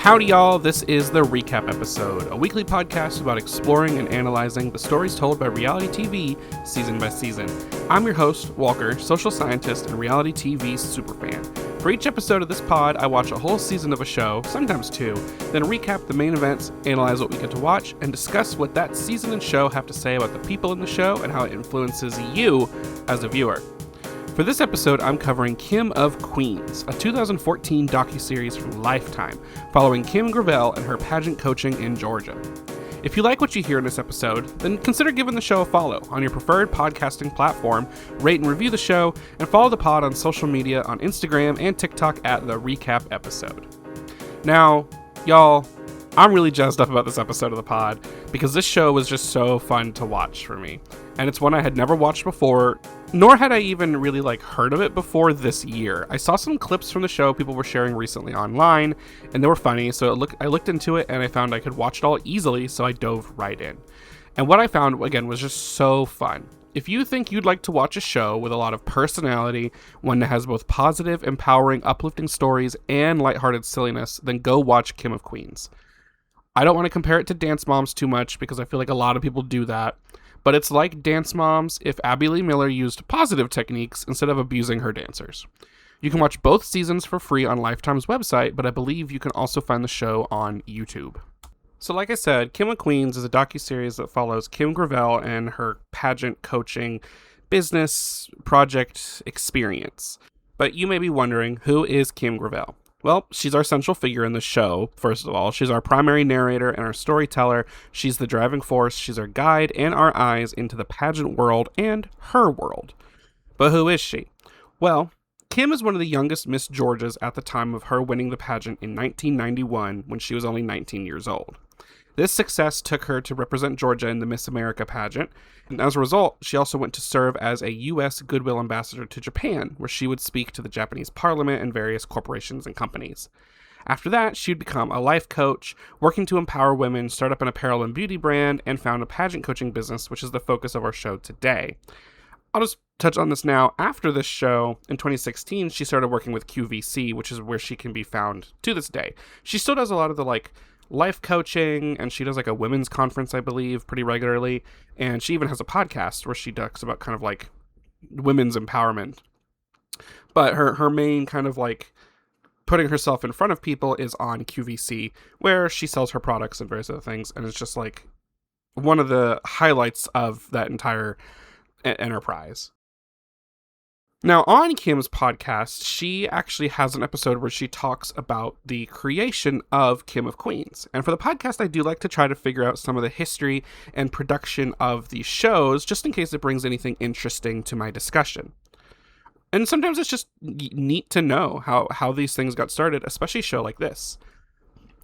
Howdy, y'all. This is the Recap Episode, a weekly podcast about exploring and analyzing the stories told by reality TV season by season. I'm your host, Walker, social scientist and reality TV superfan. For each episode of this pod, I watch a whole season of a show, sometimes two, then recap the main events, analyze what we get to watch, and discuss what that season and show have to say about the people in the show and how it influences you as a viewer. For this episode, I'm covering Kim of Queens, a 2014 docuseries from Lifetime, following Kim Gravel and her pageant coaching in Georgia. If you like what you hear in this episode, then consider giving the show a follow on your preferred podcasting platform, rate and review the show, and follow the pod on social media on Instagram and TikTok at The Recap Episode. Now, y'all, I'm really jazzed up about this episode of the pod because this show was just so fun to watch for me. And it's one I had never watched before, nor had I even really heard of it before this year. I saw some clips from the show people were sharing recently online, and they were funny, so I looked into it and I found I could watch it all easily, so I dove right in. And what I found, again, was just so fun. If you think you'd like to watch a show with a lot of personality, one that has both positive, empowering, uplifting stories and lighthearted silliness, then go watch Kim of Queens. I don't want to compare it to Dance Moms too much because I feel like a lot of people do that. But it's like Dance Moms if Abby Lee Miller used positive techniques instead of abusing her dancers. You can watch both seasons for free on Lifetime's website, but I believe you can also find the show on YouTube. So like I said, Kim of Queens is a docuseries that follows Kim Gravel and her pageant coaching business project experience. But you may be wondering, who is Kim Gravel? Well, she's our central figure in the show, first of all. She's our primary narrator and our storyteller. She's the driving force. She's our guide and our eyes into the pageant world and her world. But who is she? Well, Kim is one of the youngest Miss Georgias at the time of her winning the pageant in 1991 when she was only 19 years old. This success took her to represent Georgia in the Miss America pageant, and as a result, she also went to serve as a U.S. Goodwill Ambassador to Japan, where she would speak to the Japanese parliament and various corporations and companies. After that, she would become a life coach, working to empower women, start up an apparel and beauty brand, and found a pageant coaching business, which is the focus of our show today. I'll just touch on this now. After this show, in 2016, she started working with QVC, which is where she can be found to this day. She still does a lot of the, life coaching, and she does a women's conference, I believe, pretty regularly, and she even has a podcast where she talks about kind of women's empowerment. But her main kind of putting herself in front of people is on QVC, where she sells her products and various other things, and it's just one of the highlights of that entire enterprise. Now, on Kim's podcast, she actually has an episode where she talks about the creation of Kim of Queens. And for the podcast, I do like to try to figure out some of the history and production of these shows, just in case it brings anything interesting to my discussion. And sometimes it's just neat to know how these things got started, especially a show like this.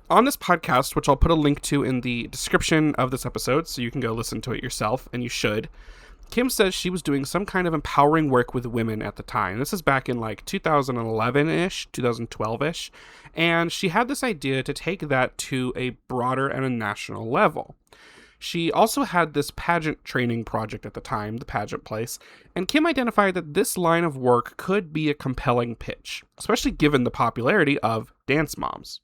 On this podcast, which I'll put a link to in the description of this episode, so you can go listen to it yourself, and you should, Kim says she was doing some kind of empowering work with women at the time. This is back in 2011-ish, 2012-ish, and she had this idea to take that to a broader and a national level. She also had this pageant training project at the time, the Pageant Place, and Kim identified that this line of work could be a compelling pitch, especially given the popularity of Dance Moms.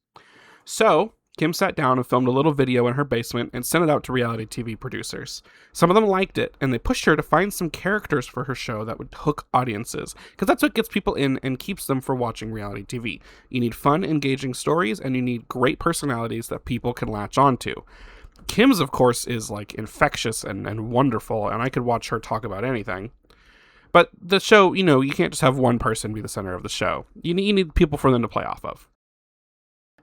So Kim sat down and filmed a little video in her basement and sent it out to reality TV producers. Some of them liked it, and they pushed her to find some characters for her show that would hook audiences, because that's what gets people in and keeps them for watching reality TV. You need fun, engaging stories, and you need great personalities that people can latch onto. Kim's, of course, is infectious and wonderful, and I could watch her talk about anything. But the show, you can't just have one person be the center of the show. You need people for them to play off of.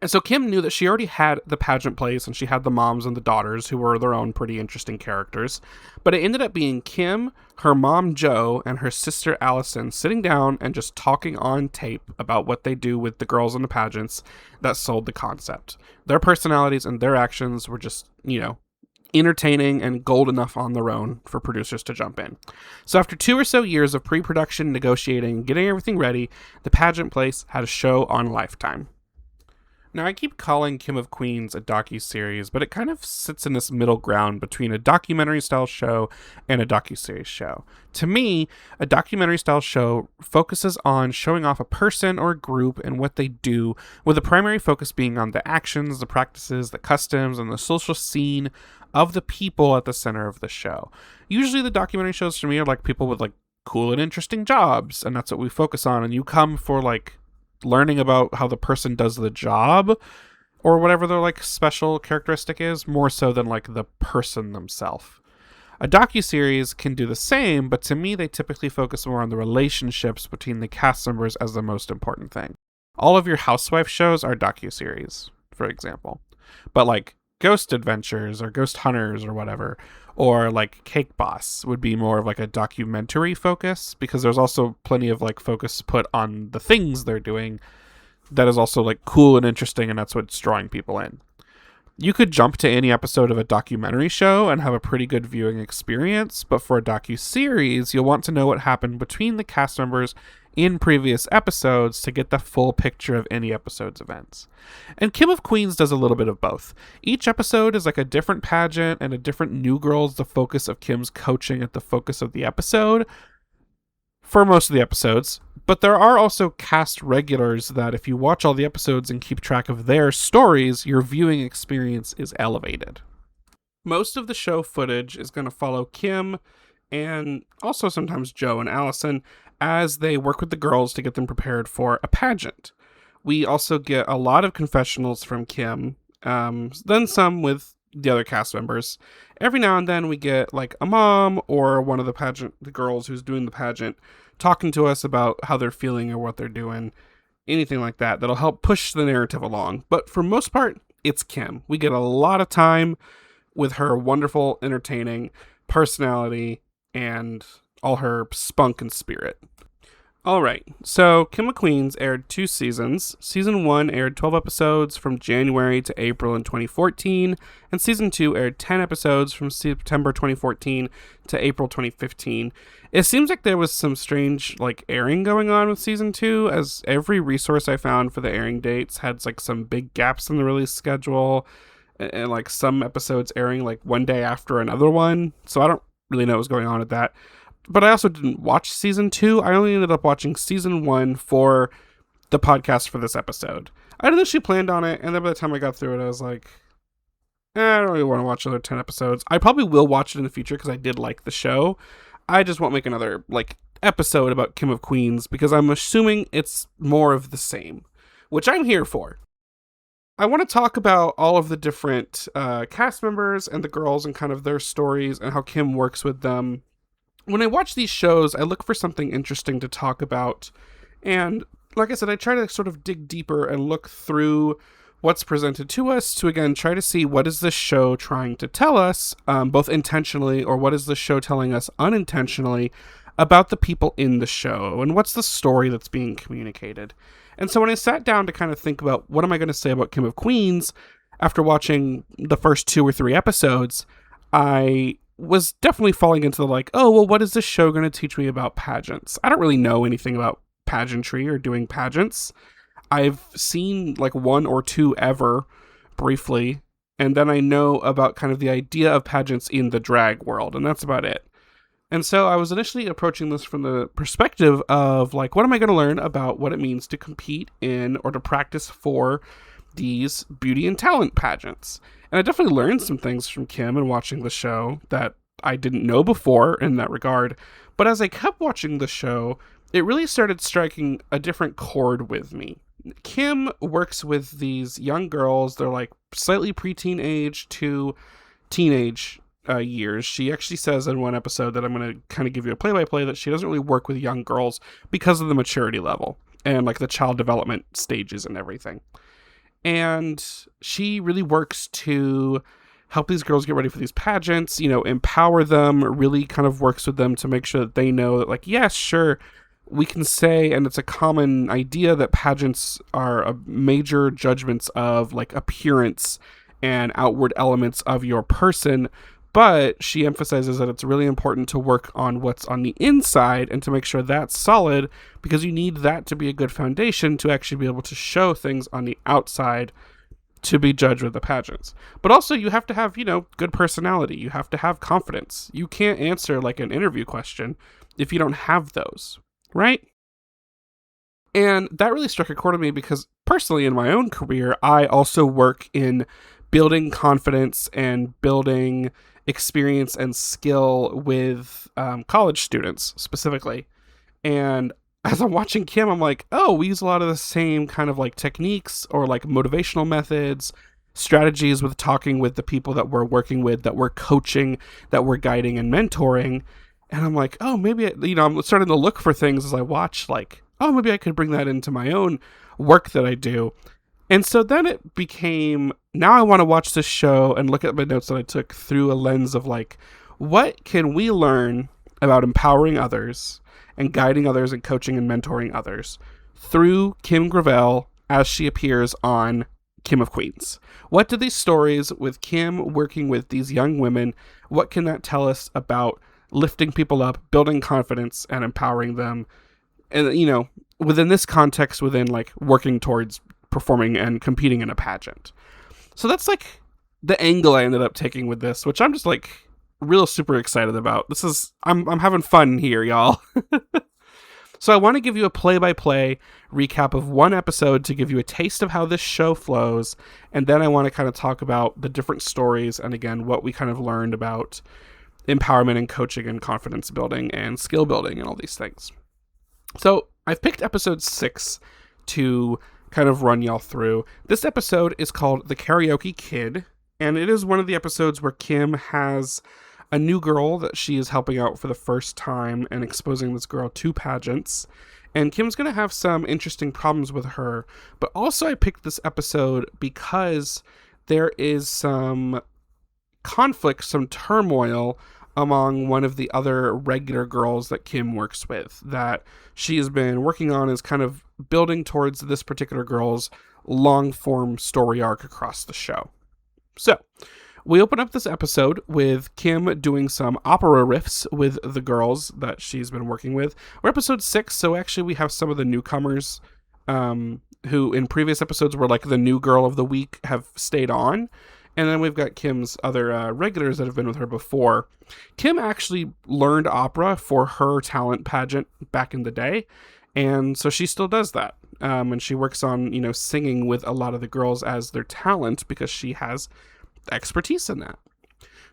And so Kim knew that she already had the Pageant Place, and she had the moms and the daughters, who were their own pretty interesting characters. But it ended up being Kim, her mom Jo, and her sister Allison sitting down and just talking on tape about what they do with the girls in the pageants that sold the concept. Their personalities and their actions were just, entertaining and gold enough on their own for producers to jump in. So after 2 or so years of pre-production, negotiating, getting everything ready, the Pageant Place had a show on Lifetime. Now, I keep calling Kim of Queens a docuseries, but it kind of sits in this middle ground between a documentary-style show and a docuseries show. To me, a documentary-style show focuses on showing off a person or a group and what they do, with the primary focus being on the actions, the practices, the customs, and the social scene of the people at the center of the show. Usually the documentary shows for me are like people with like cool and interesting jobs, and that's what we focus on, and you come for like learning about how the person does the job or whatever their like special characteristic is, more so than like the person themselves. A docuseries can do the same, but to me they typically focus more on the relationships between the cast members as the most important thing. All of your housewife shows are docuseries, for example. But like Ghost Adventures or Ghost Hunters or whatever, or like Cake Boss would be more of like a documentary focus, because there's also plenty of like focus put on the things they're doing that is also like cool and interesting, and that's what's drawing people in. You could jump to any episode of a documentary show and have a pretty good viewing experience, but for a docuseries, you'll want to know what happened between the cast members in previous episodes to get the full picture of any episode's events. And Kim of Queens does a little bit of both. Each episode is like a different pageant, and a different new girl is the focus of Kim's coaching at the focus of the episode for most of the episodes. But there are also cast regulars that if you watch all the episodes and keep track of their stories, your viewing experience is elevated. Most of the show footage is going to follow Kim and also sometimes Joe and Allison as they work with the girls to get them prepared for a pageant. We also get a lot of confessionals from Kim, then some with the other cast members. Every now and then we get like a mom or one of the girls who's doing the pageant, talking to us about how they're feeling or what they're doing, anything like that that'll help push the narrative along. But for most part, it's Kim. We get a lot of time with her wonderful, entertaining personality and all her spunk and spirit. Alright, so Kim of Queens aired 2 seasons. Season 1 aired 12 episodes from January to April in 2014, and Season 2 aired 10 episodes from September 2014 to April 2015. It seems like there was some strange airing going on with Season 2, as every resource I found for the airing dates had some big gaps in the release schedule, and some episodes airing one day after another one, so I don't really know what was going on with that. But I also didn't watch Season 2. I only ended up watching Season 1 for the podcast for this episode. I initially planned on it, and then by the time I got through it, I was like, I don't really want to watch another 10 episodes. I probably will watch it in the future because I did like the show. I just won't make another episode about Kim of Queens because I'm assuming it's more of the same, which I'm here for. I want to talk about all of the different cast members and the girls and kind of their stories and how Kim works with them. When I watch these shows, I look for something interesting to talk about. And like I said, I try to sort of dig deeper and look through what's presented to us to, again, try to see what is this show trying to tell us, both intentionally, or what is the show telling us unintentionally about the people in the show, and what's the story that's being communicated. And so when I sat down to kind of think about what am I going to say about Kim of Queens, after watching the first 2 or 3 episodes, I was definitely falling into what is this show going to teach me about pageants? I don't really know anything about pageantry or doing pageants. I've seen 1 or 2 ever briefly, and then I know about kind of the idea of pageants in the drag world, and that's about it. And so I was initially approaching this from the perspective of what am I going to learn about what it means to compete in or to practice for these beauty and talent pageants. And I definitely learned some things from Kim and watching the show that I didn't know before in that regard. But as I kept watching the show, it really started striking a different chord with me. Kim works with these young girls. They're slightly preteen age to teenage years. She actually says in one episode that I'm going to kind of give you a play-by-play that she doesn't really work with young girls because of the maturity level and the child development stages and everything. And she really works to help these girls get ready for these pageants, empower them, really kind of works with them to make sure that they know that yes, sure, we can say, and it's a common idea that pageants are a major judgments of appearance and outward elements of your person, But she emphasizes that it's really important to work on what's on the inside and to make sure that's solid, because you need that to be a good foundation to actually be able to show things on the outside to be judged with the pageants. But also you have to have, good personality. You have to have confidence. You can't answer like an interview question if you don't have those, right? And that really struck a chord with me because personally in my own career, I also work in building confidence and building experience and skill with college students specifically. And as I'm watching Kim, I'm like, oh, we use a lot of the same kind of like techniques or like motivational methods, strategies with talking with the people that we're working with, that we're coaching, that we're guiding and mentoring. And I'm like, oh, maybe, I'm starting to look for things as I watch, like, oh, maybe I could bring that into my own work that I do. And so then it became, now I want to watch this show and look at my notes that I took through a lens of like, what can we learn about empowering others and guiding others and coaching and mentoring others through Kim Gravel as she appears on Kim of Queens? What do these stories with Kim working with these young women, what can that tell us about lifting people up, building confidence, and empowering them? And, within this context, within like working towards performing and competing in a pageant. So that's like the angle I ended up taking with this, which I'm just like real super excited about. I'm having fun here, y'all. So I want to give you a play-by-play recap of one episode to give you a taste of how this show flows. And then I want to kind of talk about the different stories and again, what we kind of learned about empowerment and coaching and confidence building and skill building and all these things. So I've picked episode 6 to kind of run y'all through. This episode is called The Karaoke Kid, and it is one of the episodes where Kim has a new girl that she is helping out for the first time and exposing this girl to pageants. And Kim's going to have some interesting problems with her, but also I picked this episode because there is some conflict, some turmoil among one of the other regular girls that Kim works with that she has been working on, is kind of building towards this particular girl's long-form story arc across the show. So, we open up this episode with Kim doing some opera riffs with the girls that she's been working with. We're episode 6, so actually we have some of the newcomers who in previous episodes were like the new girl of the week have stayed on. And then we've got Kim's other regulars that have been with her before. Kim actually learned opera for her talent pageant back in the day. And so she still does that. And she works on, singing with a lot of the girls as their talent because she has expertise in that.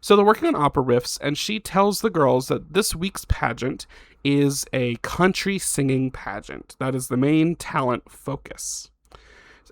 So they're working on opera riffs, and she tells the girls that this week's pageant is a country singing pageant. That is the main talent focus.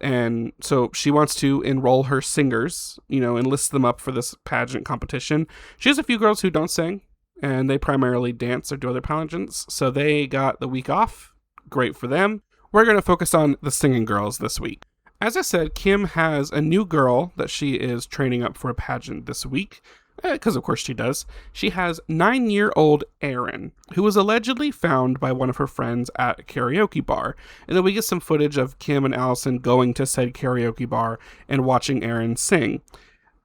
And so she wants to enroll her singers, enlist them up for this pageant competition. She has a few girls who don't sing, and they primarily dance or do other pageants. So they got the week off. Great for them. We're going to focus on the singing girls this week. As I said, Kim has a new girl that she is training up for a pageant this week. Because of course she does. She has 9-year-old Erin, who was allegedly found by one of her friends at a karaoke bar. And then we get some footage of Kim and Allison going to said karaoke bar and watching Erin sing.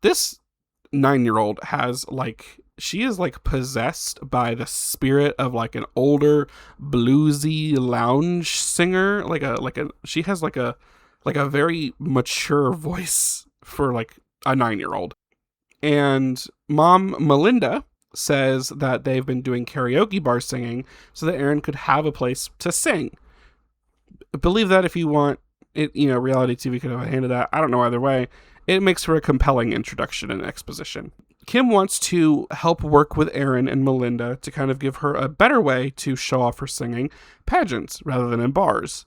This 9-year-old she is possessed by the spirit of like an older bluesy lounge singer. She has a very mature voice for like a 9-year-old. And Mom Melinda says that they've been doing karaoke bar singing so that Erin could have a place to sing. Believe that if you want it, reality TV could have a hand in that. I don't know either way. It makes for a compelling introduction and exposition. Kim wants to help work with Erin and Melinda to kind of give her a better way to show off her singing pageants rather than in bars.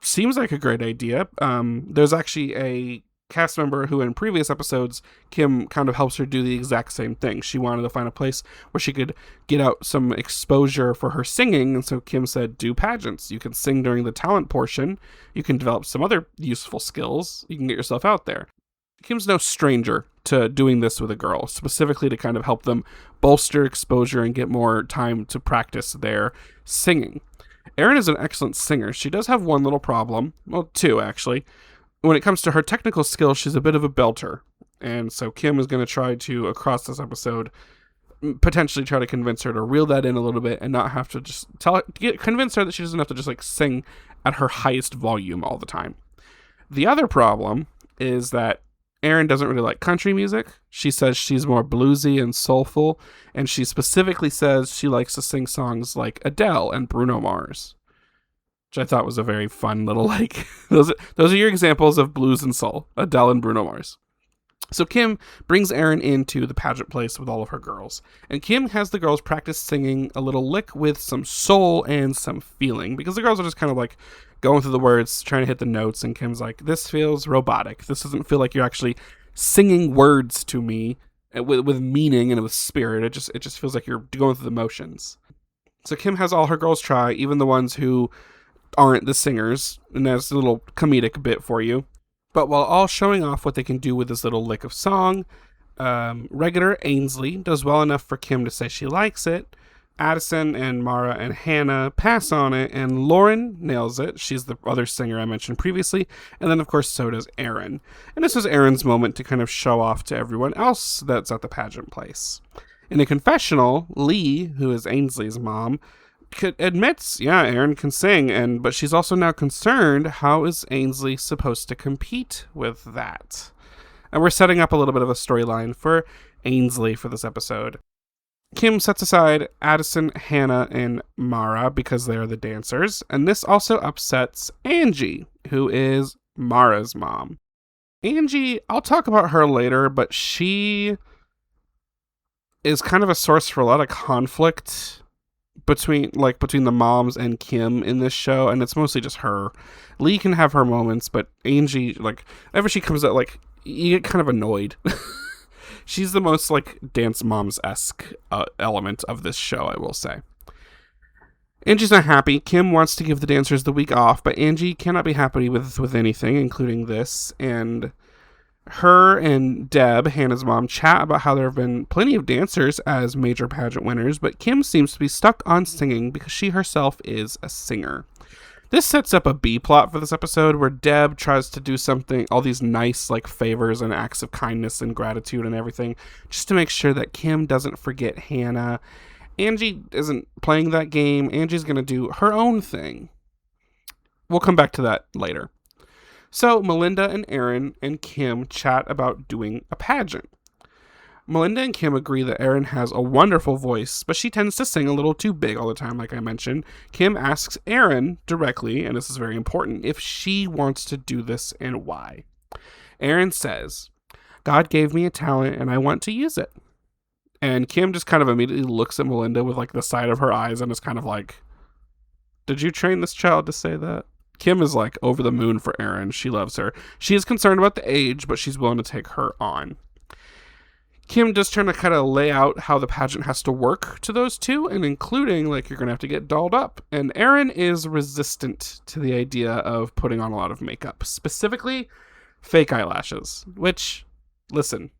Seems like a great idea. There's actually a cast member who in previous episodes, Kim kind of helps her do the exact same thing. She wanted to find a place where she could get out some exposure for her singing, and so Kim said, do pageants. You can sing during the talent portion. You can develop some other useful skills. You can get yourself out there. Kim's no stranger to doing this with a girl, specifically to kind of help them bolster exposure and get more time to practice their singing. Erin is an excellent singer. She does have one little problem. Well, two, actually. When it comes to her technical skills, she's a bit of a belter. And so Kim is going to try to, across this episode, potentially try to convince her to reel that in a little bit and not have to just convince her that she doesn't have to just like sing at her highest volume all the time. The other problem is that Erin doesn't really like country music. She says she's more bluesy and soulful, and she specifically says she likes to sing songs like Adele and Bruno Mars, which I thought was a very fun little like those are your examples of blues and soul, Adele and Bruno Mars. So Kim brings Erin into the pageant place with all of her girls, and Kim has the girls practice singing a little lick with some soul and some feeling, because the girls are just kind of like going through the words, trying to hit the notes, and Kim's like, this feels robotic. This doesn't feel like you're actually singing words to me with meaning and with spirit. It just feels like you're going through the motions. So Kim has all her girls try, even the ones who aren't the singers, and that's a little comedic bit for you. But while all showing off what they can do with this little lick of song, regular Ainsley does well enough for Kim to say she likes it. Addison and Mara and Hannah pass on it, and Lauren nails it. She's the other singer I mentioned previously. And then, of course, so does Erin. And this was Erin's moment to kind of show off to everyone else that's at the pageant place. In a confessional, Lee, who is Ainsley's mom, admits, yeah, Erin can sing, but she's also now concerned, how is Ainsley supposed to compete with that? And we're setting up a little bit of a storyline for Ainsley for this episode. Kim sets aside Addison, Hannah, and Mara because they are the dancers, and this also upsets Angie, who is Mara's mom. Angie, I'll talk about her later, but she is kind of a source for a lot of conflict between the moms and Kim in this show, and it's mostly just her. Lee can have her moments, but Angie, like, whenever she comes out, like, you get kind of annoyed. She's the most, like, Dance Moms-esque element of this show, I will say. Angie's not happy. Kim wants to give the dancers the week off, but Angie cannot be happy with anything, including this, and her and Deb, Hannah's mom, chat about how there have been plenty of dancers as major pageant winners, but Kim seems to be stuck on singing because she herself is a singer. This sets up a B plot for this episode where Deb tries to do something, all these nice like favors and acts of kindness and gratitude and everything, just to make sure that Kim doesn't forget Hannah. Angie isn't playing that game. Angie's going to do her own thing. We'll come back to that later. So Melinda and Erin and Kim chat about doing a pageant. Melinda and Kim agree that Erin has a wonderful voice, but she tends to sing a little too big all the time, like I mentioned. Kim asks Erin directly, and this is very important, if she wants to do this and why. Erin says, God gave me a talent and I want to use it. And Kim just kind of immediately looks at Melinda with like the side of her eyes and is kind of like, did you train this child to say that? Kim is like over the moon for Erin. She loves her. She is concerned about the age, but she's willing to take her on. Kim just trying to kind of lay out how the pageant has to work to those two, and including, like, you're going to have to get dolled up. And Erin is resistant to the idea of putting on a lot of makeup, specifically fake eyelashes, which, listen,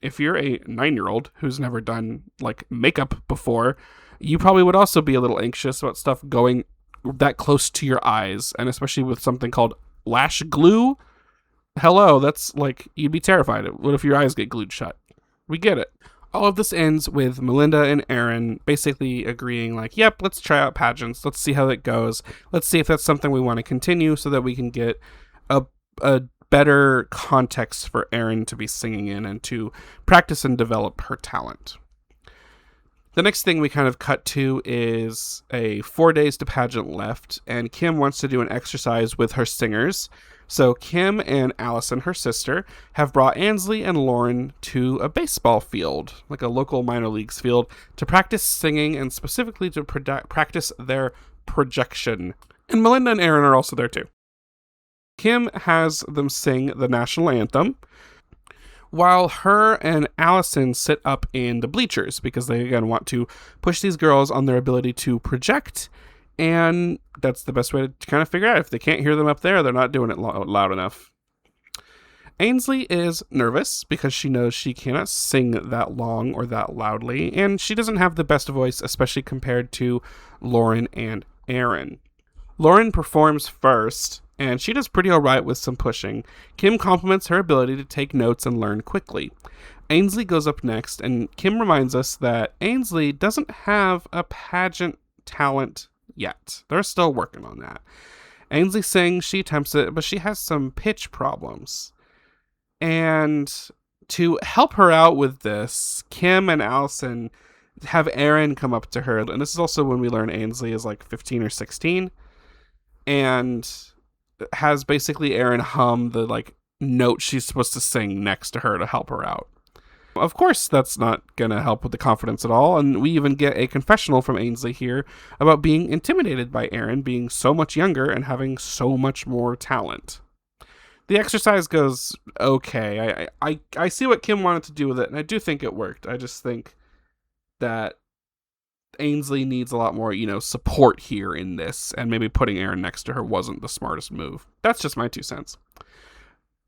if you're a 9-year-old who's never done, like, makeup before, you probably would also be a little anxious about stuff going that close to your eyes, and especially with something called lash glue. Hello, that's, like, you'd be terrified. What if your eyes get glued shut? We get it. All of this ends with Melinda and Erin basically agreeing like, yep, let's try out pageants. Let's see how it goes. Let's see if that's something we want to continue so that we can get a better context for Erin to be singing in and to practice and develop her talent. The next thing we kind of cut to is 4 days to pageant left, and Kim wants to do an exercise with her singers. So Kim and Allison, her sister, have brought Ainsley and Lauren to a baseball field, like a local minor leagues field, to practice singing and specifically to practice their projection. And Melinda and Erin are also there too. Kim has them sing the national anthem, while her and Allison sit up in the bleachers because they, again, want to push these girls on their ability to project. And that's the best way to kind of figure out if they can't hear them up there, they're not doing it loud enough. Ainsley is nervous because she knows she cannot sing that long or that loudly, and she doesn't have the best voice, especially compared to Lauren and Erin. Lauren performs first, and she does pretty alright with some pushing. Kim compliments her ability to take notes and learn quickly. Ainsley goes up next, and Kim reminds us that Ainsley doesn't have a pageant talent yet. They're still working on that. Ainsley sings, she attempts it, but she has some pitch problems. And to help her out with this, Kim and Allison have Aaron come up to her, and this is also when we learn Ainsley is like 15 or 16, and has basically Aaron hum the like note she's supposed to sing next to her to help her out. Of course, that's not going to help with the confidence at all, and we even get a confessional from Ainsley here about being intimidated by Aaron being so much younger and having so much more talent. The exercise goes okay. I see what Kim wanted to do with it, and I do think it worked. I just think that Ainsley needs a lot more, support here in this, and maybe putting Aaron next to her wasn't the smartest move. That's just my 2 cents.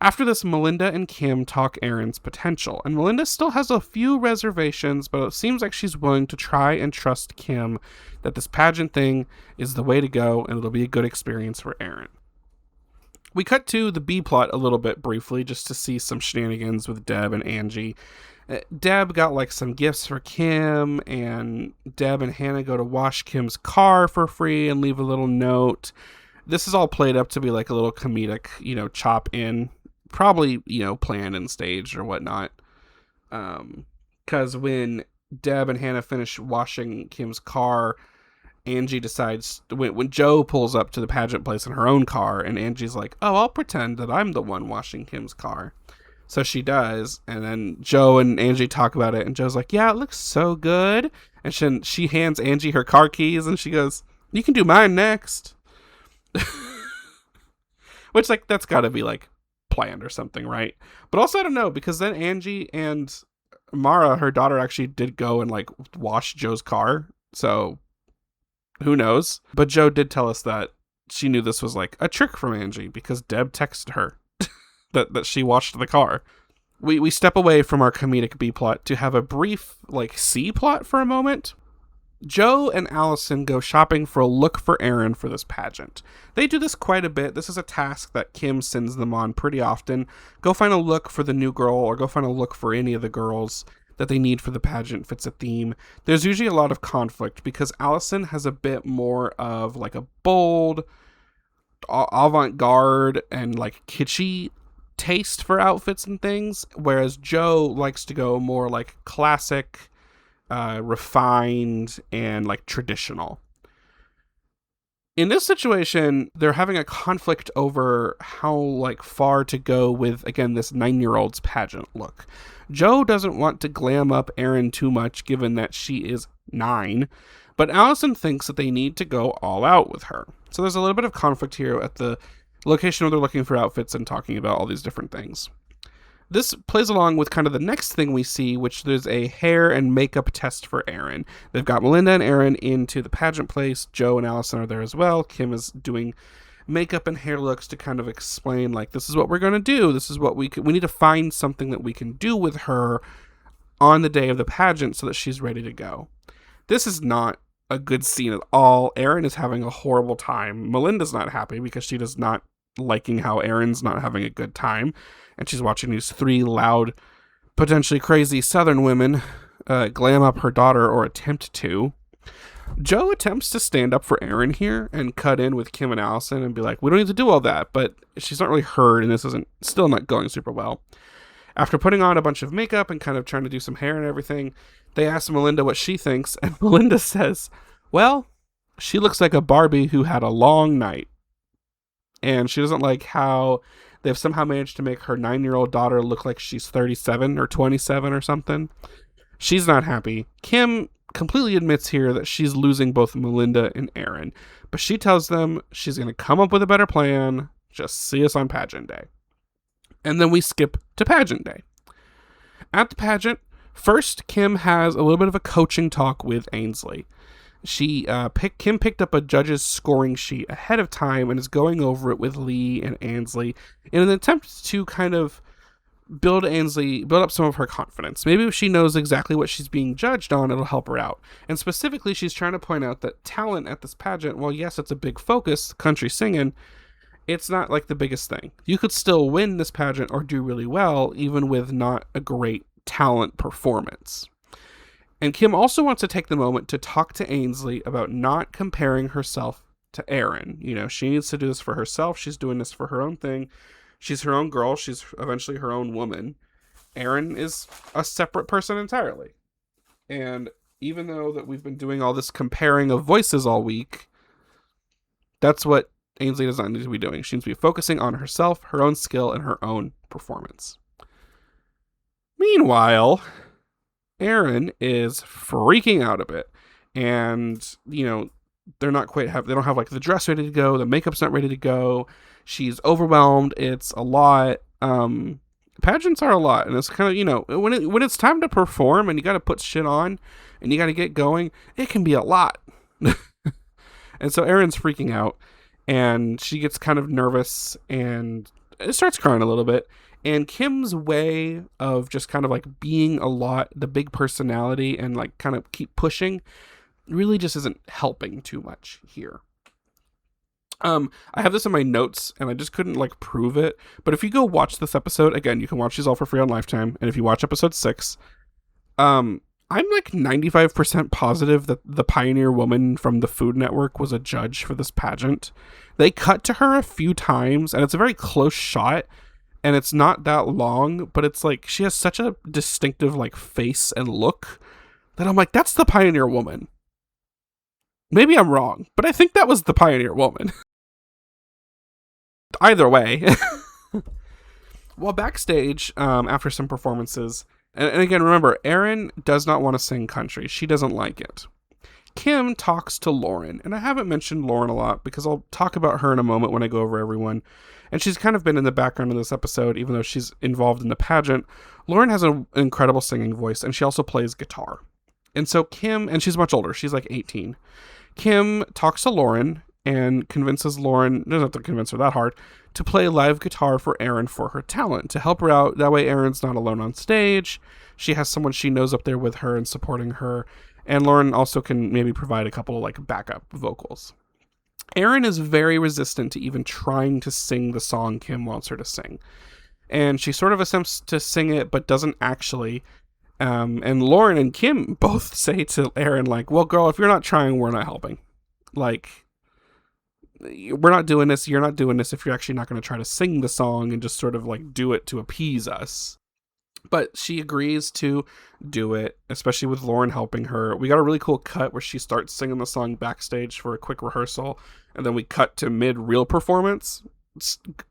After this, Melinda and Kim talk Aaron's potential, and Melinda still has a few reservations, but it seems like she's willing to try and trust Kim that this pageant thing is the way to go, and it'll be a good experience for Aaron. We cut to the B plot a little bit briefly, just to see some shenanigans with Deb and Angie. Deb got like some gifts for Kim, and Deb and Hannah go to wash Kim's car for free and leave a little note. This is all played up to be like a little comedic, chop in. Probably, planned and staged or whatnot. Because when Deb and Hannah finish washing Kim's car, Angie decides, when Joe pulls up to the pageant place in her own car, and Angie's like, oh, I'll pretend that I'm the one washing Kim's car. So she does, and then Joe and Angie talk about it, and Joe's like, yeah, it looks so good. And she hands Angie her car keys, and she goes, you can do mine next. Which, like, that's gotta be, like, planned or something, right? But also I don't know, because then Angie and Mara, her daughter, actually did go and like wash Joe's car, so who knows. But Joe did tell us that she knew this was like a trick from Angie because Deb texted her that she washed the car. We step away from our comedic B plot to have a brief like C plot for a moment. Joe and Allison go shopping for a look for Aaron for this pageant. They do this quite a bit. This is a task that Kim sends them on pretty often. Go find a look for the new girl, or go find a look for any of the girls that they need for the pageant fits a theme. There's usually a lot of conflict because Allison has a bit more of like a bold, avant-garde and like kitschy taste for outfits and things, whereas Joe likes to go more like classic, refined, and like traditional. In this situation, they're having a conflict over how like far to go with, again, this 9-year-old's pageant look. Joe doesn't want to glam up Erin too much given that she is 9, but Allison thinks that they need to go all out with her. So there's a little bit of conflict here at the location where they're looking for outfits and talking about all these different things. This plays along with kind of the next thing we see, which there's a hair and makeup test for Aaron. They've got Melinda and Aaron into the pageant place. Joe and Allison are there as well. Kim is doing makeup and hair looks to kind of explain, like, this is what we're going to do. This is what we need to find something that we can do with her on the day of the pageant so that she's ready to go. This is not a good scene at all. Aaron is having a horrible time. Melinda's not happy because she does not liking how Aaron's not having a good time. And she's watching these 3 loud, potentially crazy Southern women glam up her daughter, or attempt to. Joe attempts to stand up for Aaron here and cut in with Kim and Allison and be like, we don't need to do all that, but she's not really heard, and this isn't still not going super well. After putting on a bunch of makeup and kind of trying to do some hair and everything, they ask Melinda what she thinks, and Melinda says, well, she looks like a Barbie who had a long night. And she doesn't like how they've somehow managed to make her 9-year-old daughter look like she's 37 or 27 or something. She's not happy. Kim completely admits here that she's losing both Melinda and Aaron, but she tells them she's going to come up with a better plan. Just see us on pageant day. And then we skip to pageant day. At the pageant, first Kim has a little bit of a coaching talk with Ainsley. Kim picked up a judge's scoring sheet ahead of time and is going over it with Lee and Ainsley in an attempt to kind of build up some of her confidence. Maybe if she knows exactly what she's being judged on, it'll help her out. And specifically, she's trying to point out that talent at this pageant, well, yes, it's a big focus, country singing, it's not like the biggest thing. You could still win this pageant or do really well, even with not a great talent performance. And Kim also wants to take the moment to talk to Ainsley about not comparing herself to Erin. You know, she needs to do this for herself. She's doing this for her own thing. She's her own girl. She's eventually her own woman. Erin is a separate person entirely. And even though that we've been doing all this comparing of voices all week, that's what Ainsley does not need to be doing. She needs to be focusing on herself, her own skill, and her own performance. Meanwhile, Erin is freaking out a bit. And, you know, they don't have like the dress ready to go, the makeup's not ready to go. She's overwhelmed. It's a lot. Pageants are a lot, and it's kind of, you know, when it's time to perform and you got to put shit on and you got to get going, it can be a lot. And so Erin's freaking out, and she gets kind of nervous and it starts crying a little bit. And Kim's way of just kind of like being a lot, the big personality, and like kind of keep pushing, really just isn't helping too much here. I have this in my notes, and I just couldn't like prove it. But if you go watch this episode again, you can watch these all for free on Lifetime. And if you watch episode 6, I'm like 95% positive that the Pioneer Woman from the Food Network was a judge for this pageant. They cut to her a few times, and it's a very close shot, and it's not that long, but it's like she has such a distinctive like face and look that I'm like, that's the Pioneer Woman. Maybe I'm wrong, but I think that was the Pioneer Woman. Either way. Well, backstage, after some performances, and again, remember, Erin does not want to sing country. She doesn't like it. Kim talks to Lauren, and I haven't mentioned Lauren a lot because I'll talk about her in a moment when I go over everyone. And she's kind of been in the background of this episode, even though she's involved in the pageant. Lauren has an incredible singing voice, and she also plays guitar. And so Kim, and she's much older, she's like 18. Kim talks to Lauren and convinces Lauren, doesn't have to convince her that hard, to play live guitar for Erin for her talent, to help her out. That way Erin's not alone on stage. She has someone she knows up there with her and supporting her. And Lauren also can maybe provide a couple of like backup vocals. Erin is very resistant to even trying to sing the song Kim wants her to sing. And she sort of attempts to sing it, but doesn't actually. And Lauren and Kim both say to Erin, like, well, girl, if you're not trying, we're not helping. Like, we're not doing this. You're not doing this if you're actually not going to try to sing the song and just sort of like do it to appease us. But she agrees to do it, especially with Lauren helping her. We got a really cool cut where she starts singing the song backstage for a quick rehearsal, and then we cut to mid-real performance.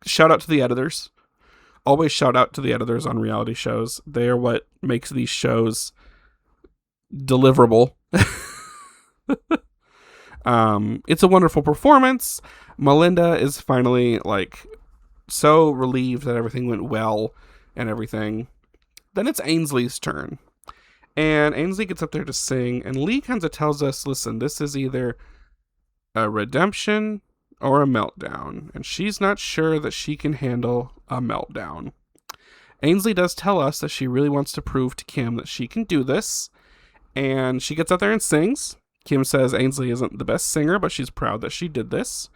Shout out to the editors. Always shout out to the editors on reality shows. They are what makes these shows deliverable. It's a wonderful performance. Melinda is finally like so relieved that everything went well and everything. Then it's Ainsley's turn. And Ainsley gets up there to sing, and Lee kind of tells us, listen, this is either a redemption or a meltdown, and she's not sure that she can handle a meltdown. Ainsley does tell us that she really wants to prove to Kim that she can do this, and she gets out there and sings. Kim says Ainsley isn't the best singer, but she's proud that she did this.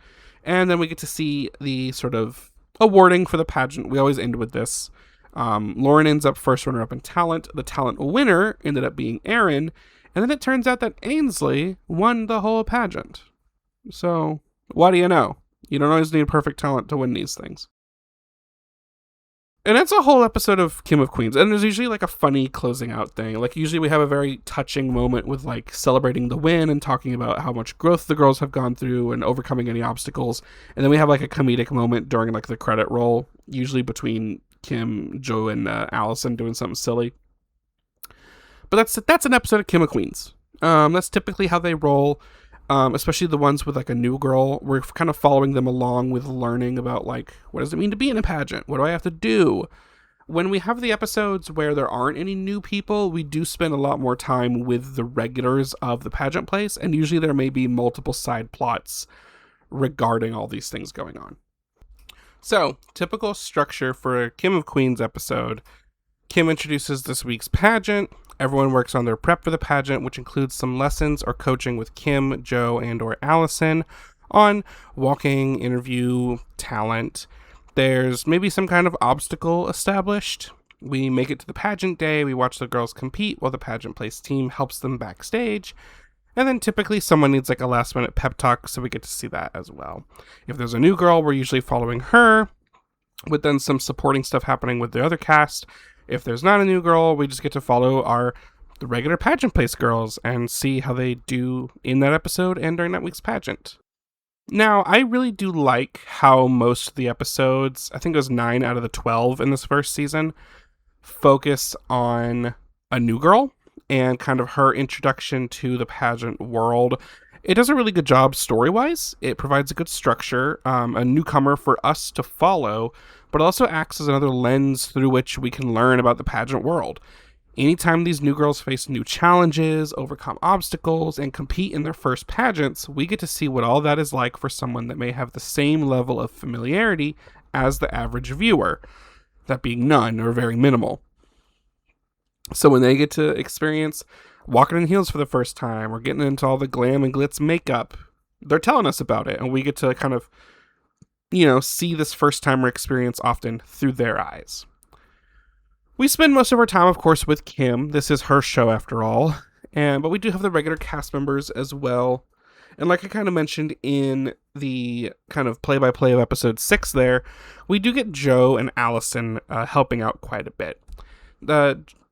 And then we get to see the sort of awarding for the pageant. We always end with this. Lauren ends up first runner-up in talent. The talent winner ended up being Erin, and then it turns out that Ainsley won the whole pageant. So, what do you know? You don't always need perfect talent to win these things. And that's a whole episode of Kim of Queens. And there's usually like a funny closing out thing. Like usually we have a very touching moment with like celebrating the win and talking about how much growth the girls have gone through and overcoming any obstacles. And then we have like a comedic moment during like the credit roll, usually between Kim, Joe, and Allison doing something silly. But that's an episode of Kim of Queens. That's typically how they roll. Especially the ones with like a new girl. We're kind of following them along with learning about like, what does it mean to be in a pageant? What do I have to do? When we have the episodes where there aren't any new people, we do spend a lot more time with the regulars of the pageant place, and usually there may be multiple side plots regarding all these things going on. So, typical structure for a Kim of Queens episode. Kim introduces this week's pageant. Everyone works on their prep for the pageant, which includes some lessons or coaching with Kim, Joe, and or Allison on walking, interview, talent. There's maybe some kind of obstacle established. We make it to the pageant day, we watch the girls compete while the pageant place team helps them backstage. And then typically someone needs like a last minute pep talk, so we get to see that as well. If there's a new girl, we're usually following her, with then some supporting stuff happening with the other cast. If there's not a new girl, we just get to follow the regular pageant place girls and see how they do in that episode and during that week's pageant. Now, I really do like how most of the episodes, I think it was 9 out of the 12 in this first season, focus on a new girl and kind of her introduction to the pageant world. It does a really good job story-wise. It provides a good structure, a newcomer for us to follow, but also acts as another lens through which we can learn about the pageant world. Anytime these new girls face new challenges, overcome obstacles, and compete in their first pageants, we get to see what all that is like for someone that may have the same level of familiarity as the average viewer, that being none or very minimal. So when they get to experience walking in heels for the first time or getting into all the glam and glitz makeup, they're telling us about it, and we get to kind of, see this first timer experience often through their eyes. We spend most of our time, of course, with Kim. This is her show after all, but we do have the regular cast members as well. And like I kind of mentioned in the kind of play-by-play of episode 6 there, we do get Joe and Allison helping out quite a bit.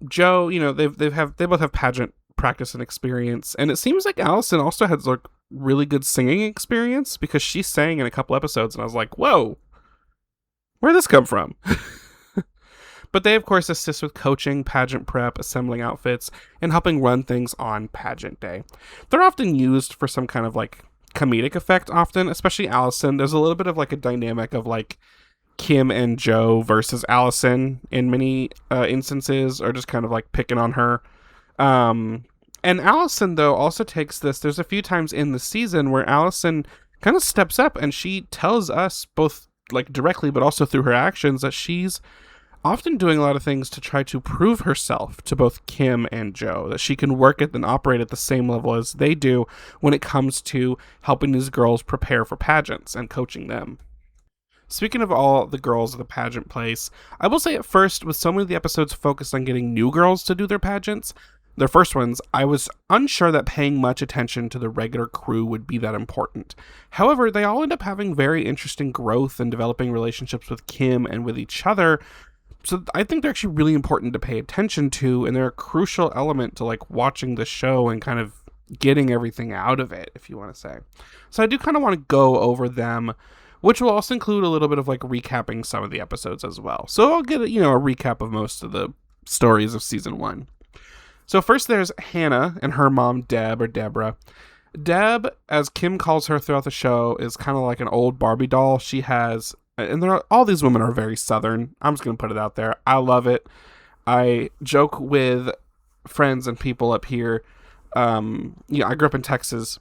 Joe, they both have pageant practice and experience, and it seems like Allison also has like really good singing experience because she sang in a couple episodes, and I was like, whoa, where'd this come from? But they, of course, assist with coaching, pageant prep, assembling outfits, and helping run things on pageant day. They're often used for some kind of like comedic effect often, especially Allison. There's a little bit of like a dynamic of like Kim and Joe versus Allison in many instances, or just kind of like picking on her. And Allison, though, also takes this. There's a few times in the season where Allison kind of steps up and she tells us both like directly, but also through her actions, that she's often doing a lot of things to try to prove herself to both Kim and Joe, that she can work at and operate at the same level as they do when it comes to helping these girls prepare for pageants and coaching them. Speaking of all the girls of the pageant place, I will say at first, with so many of the episodes focused on getting new girls to do their pageants, their first ones, I was unsure that paying much attention to the regular crew would be that important. However, they all end up having very interesting growth and developing relationships with Kim and with each other. So I think they're actually really important to pay attention to, and they're a crucial element to like watching the show and kind of getting everything out of it, if you want to say. So I do kind of want to go over them, which will also include a little bit of like recapping some of the episodes as well. So I'll get a recap of most of the stories of season 1. So first there's Hannah and her mom Deb, or Deborah. Deb, as Kim calls her throughout the show, is kind of like an old Barbie doll. She has, and all these women are very Southern. I'm just going to put it out there. I love it. I joke with friends and people up here. I grew up in Texas,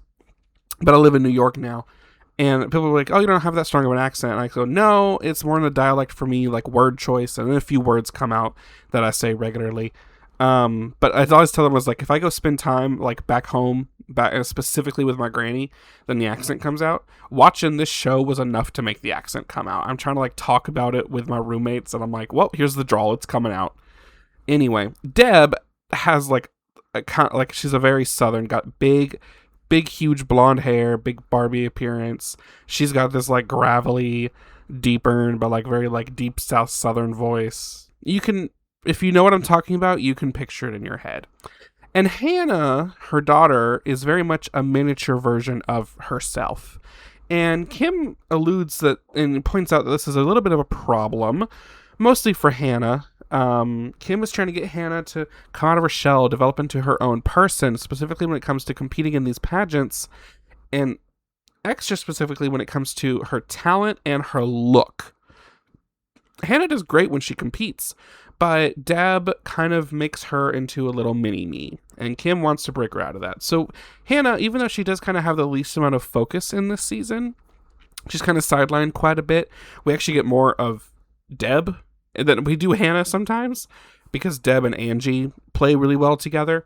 but I live in New York now. And people are like, oh, you don't have that strong of an accent. And I go, no, it's more in a dialect for me, like word choice. And then a few words come out that I say regularly. But I always tell them, was like, if I go spend time like back home, specifically with my granny, then the accent comes out. Watching this show was enough to make the accent come out. I'm trying to like talk about it with my roommates, and I'm like, well, here's the drawl, it's coming out. Anyway, Deb has like she's a very Southern, got big, huge blonde hair, big Barbie appearance. She's got this like gravelly, deep earned, but like very like deep South Southern voice. You can, if you know what I'm talking about, you can picture it in your head. And Hannah, her daughter, is very much a miniature version of herself. And Kim alludes that and points out that this is a little bit of a problem, mostly for Hannah. Kim is trying to get Hannah to come out of her shell, develop into her own person, specifically when it comes to competing in these pageants, and extra specifically when it comes to her talent and her look. Hannah does great when she competes, but Deb kind of makes her into a little mini-me, and Kim wants to break her out of that. So Hannah, even though she does kind of have the least amount of focus in this season, she's kind of sidelined quite a bit. We actually get more of Deb than we do Hannah sometimes, because Deb and Angie play really well together.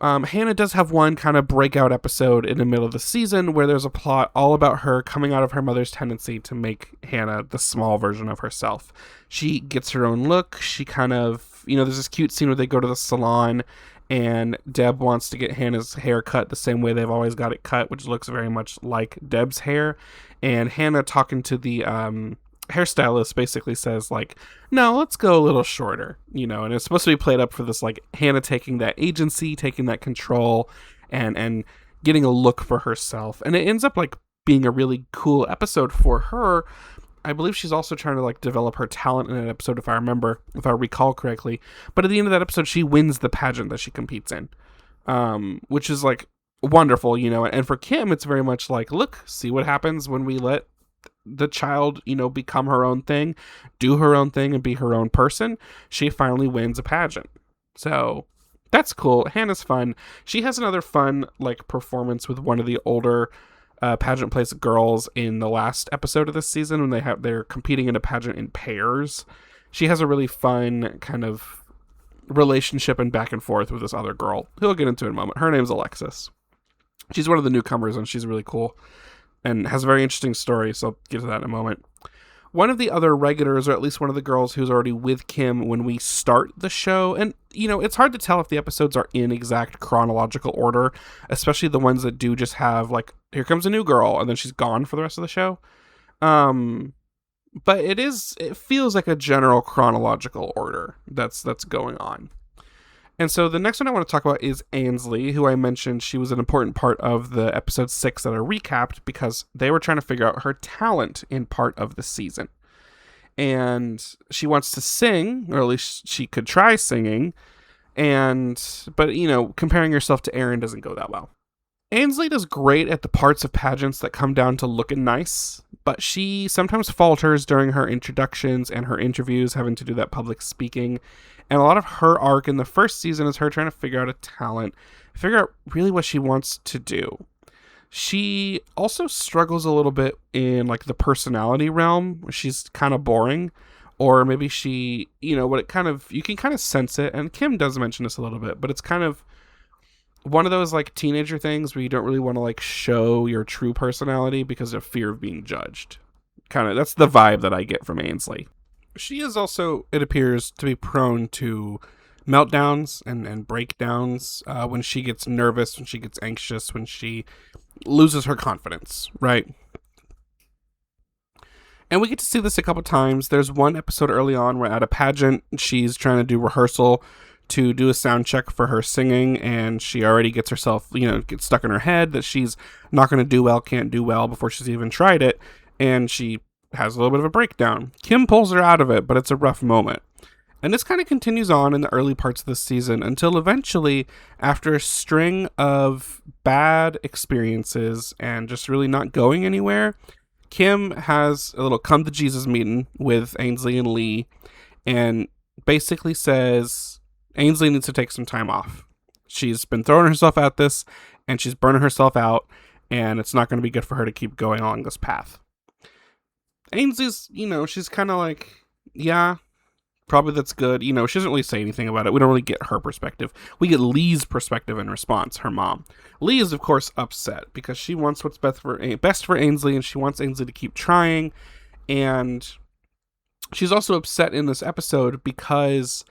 Hannah does have one kind of breakout episode in the middle of the season where there's a plot all about her coming out of her mother's tendency to make Hannah the small version of herself. She gets her own look. She kind of, there's this cute scene where they go to the salon and Deb wants to get Hannah's hair cut the same way they've always got it cut, which looks very much like Deb's hair. And Hannah, talking to the hairstylist, basically says, like, no, let's go a little shorter, and it's supposed to be played up for this, like, Hannah taking that agency, taking that control, and getting a look for herself. And it ends up, like, being a really cool episode for her. I believe she's also trying to, like, develop her talent in an episode, if I recall correctly. But at the end of that episode, she wins the pageant that she competes in, which is, like, wonderful, and for Kim, it's very much like, look, see what happens when we let the child, become her own thing, do her own thing, and be her own person. She finally wins a pageant. So that's cool. Hannah's fun. She has another fun, like, performance with one of the older pageant place girls in the last episode of this season when they're competing in a pageant in pairs. She has a really fun kind of relationship and back and forth with this other girl who we'll get into in a moment. Her name's Alexis. She's one of the newcomers and she's really cool and has a very interesting story, so I'll get to that in a moment. One of the other regulars, or at least one of the girls who's already with Kim when we start the show, and, it's hard to tell if the episodes are in exact chronological order, especially the ones that do just have, like, here comes a new girl, and then she's gone for the rest of the show. But it feels like a general chronological order that's going on. And so the next one I want to talk about is Ainsley, who I mentioned she was an important part of the episode 6 that I recapped because they were trying to figure out her talent in part of the season. And she wants to sing, or at least she could try singing. But comparing herself to Erin doesn't go that well. Ainsley does great at the parts of pageants that come down to looking nice, but she sometimes falters during her introductions and her interviews, having to do that public speaking. And a lot of her arc in the first season is her trying to figure out a talent, figure out really what she wants to do. She also struggles a little bit in, like, the personality realm, where she's kind of boring, or maybe she, you can kind of sense it, and Kim does mention this a little bit, but it's kind of one of those, like, teenager things where you don't really want to, like, show your true personality because of fear of being judged. That's the vibe that I get from Ainsley. She is also, it appears, to be prone to meltdowns and breakdowns when she gets nervous, when she gets anxious, when she loses her confidence, right? And we get to see this a couple times. There's one episode early on where at a pageant, she's trying to do rehearsal to do a sound check for her singing, and she already gets herself, gets stuck in her head that she's not going to do well, can't do well before she's even tried it, and she has a little bit of a breakdown. Kim pulls her out of it, but it's a rough moment. And this kind of continues on in the early parts of the season until eventually, after a string of bad experiences and just really not going anywhere, Kim has a little come to Jesus meeting with Ainsley and Lee and basically says Ainsley needs to take some time off. She's been throwing herself at this and she's burning herself out, and it's not going to be good for her to keep going along this path. Ainsley's, she's kind of like, yeah, probably that's good. She doesn't really say anything about it. We don't really get her perspective. We get Lee's perspective in response, her mom. Lee is, of course, upset because she wants what's best for Ainsley, and she wants Ainsley to keep trying. And she's also upset in this episode because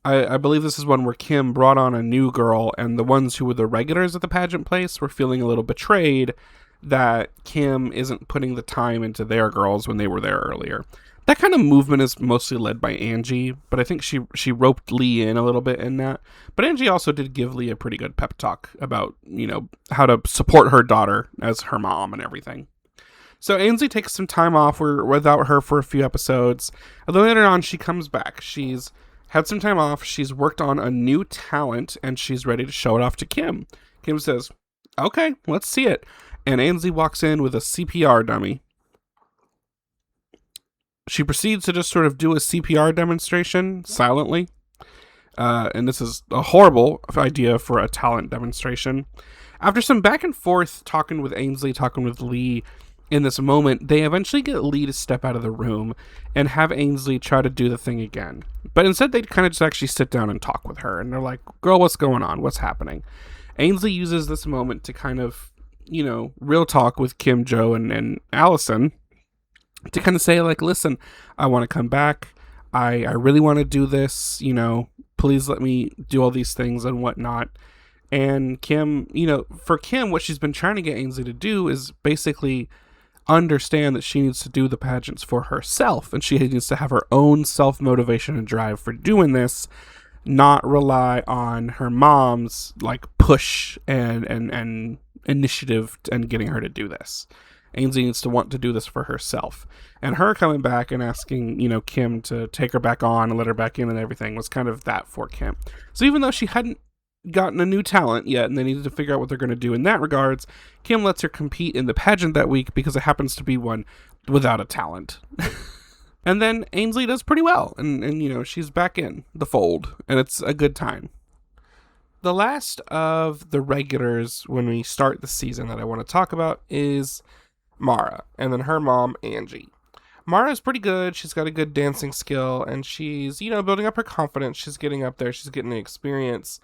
I believe this is one where Kim brought on a new girl, and the ones who were the regulars at the pageant place were feeling a little betrayed that Kim isn't putting the time into their girls when they were there earlier. That kind of movement is mostly led by Angie, but I think she roped Lee in a little bit in that. But Angie also did give Lee a pretty good pep talk about, how to support her daughter as her mom and everything. So Ainsley takes some time off without her for a few episodes. And then later on, she comes back. She's had some time off. She's worked on a new talent, and she's ready to show it off to Kim. Kim says, okay, let's see it. And Ainsley walks in with a CPR dummy. She proceeds to just sort of do a CPR demonstration silently. And this is a horrible idea for a talent demonstration. After some back and forth talking with Ainsley, talking with Lee, in this moment, they eventually get Lee to step out of the room and have Ainsley try to do the thing again. But instead, they kind of just actually sit down and talk with her. And they're like, girl, what's going on? What's happening? Ainsley uses this moment to kind of, real talk with Kim, Joe, and Allison to kind of say, like, listen, I want to come back. I really want to do this. Please let me do all these things and whatnot. And Kim, for Kim, what she's been trying to get Ainsley to do is basically understand that she needs to do the pageants for herself, and she needs to have her own self-motivation and drive for doing this, not rely on her mom's like push and initiative and getting her to do this. Ainsley needs to want to do this for herself. And her coming back and asking, Kim to take her back on and let her back in and everything was kind of that for Kim. So even though she hadn't gotten a new talent yet and they needed to figure out what they're going to do in that regards, Kim lets her compete in the pageant that week because it happens to be one without a talent. And then Ainsley does pretty well and she's back in the fold and it's a good time. The last of the regulars when we start the season that I want to talk about is Mara and then her mom Angie. Mara's pretty good. She's got a good dancing skill and she's, building up her confidence. She's getting up there. She's getting the experience.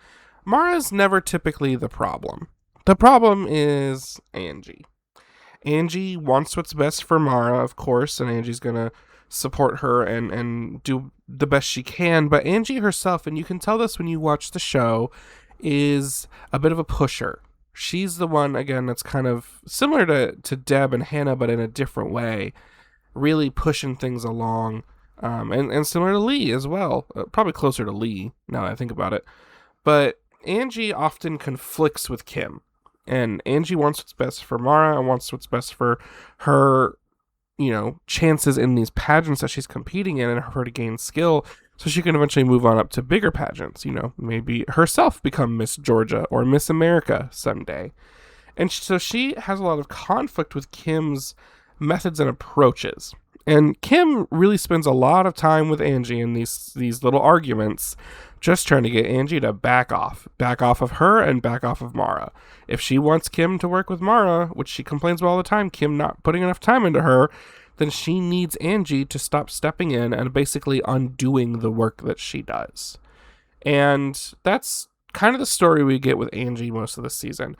Mara's never typically the problem. The problem is Angie. Angie wants what's best for Mara, of course, and Angie's going to support her and do the best she can. But Angie herself, and you can tell this when you watch the show, is a bit of a pusher. She's the one, again, that's kind of similar to Deb and Hannah, but in a different way, really pushing things along. And similar to Lee as well. Probably closer to Lee, now that I think about it. But Angie often conflicts with Kim, and Angie wants what's best for Mara and wants what's best for her, chances in these pageants that she's competing in and her to gain skill so she can eventually move on up to bigger pageants, maybe herself become Miss Georgia or Miss America someday. And so she has a lot of conflict with Kim's methods and approaches. And Kim really spends a lot of time with Angie in these little arguments, just trying to get Angie to back off of her and back off of Mara. If she wants Kim to work with Mara, which she complains about all the time, Kim not putting enough time into her, then she needs Angie to stop stepping in and basically undoing the work that she does. And that's kind of the story we get with Angie most of the season.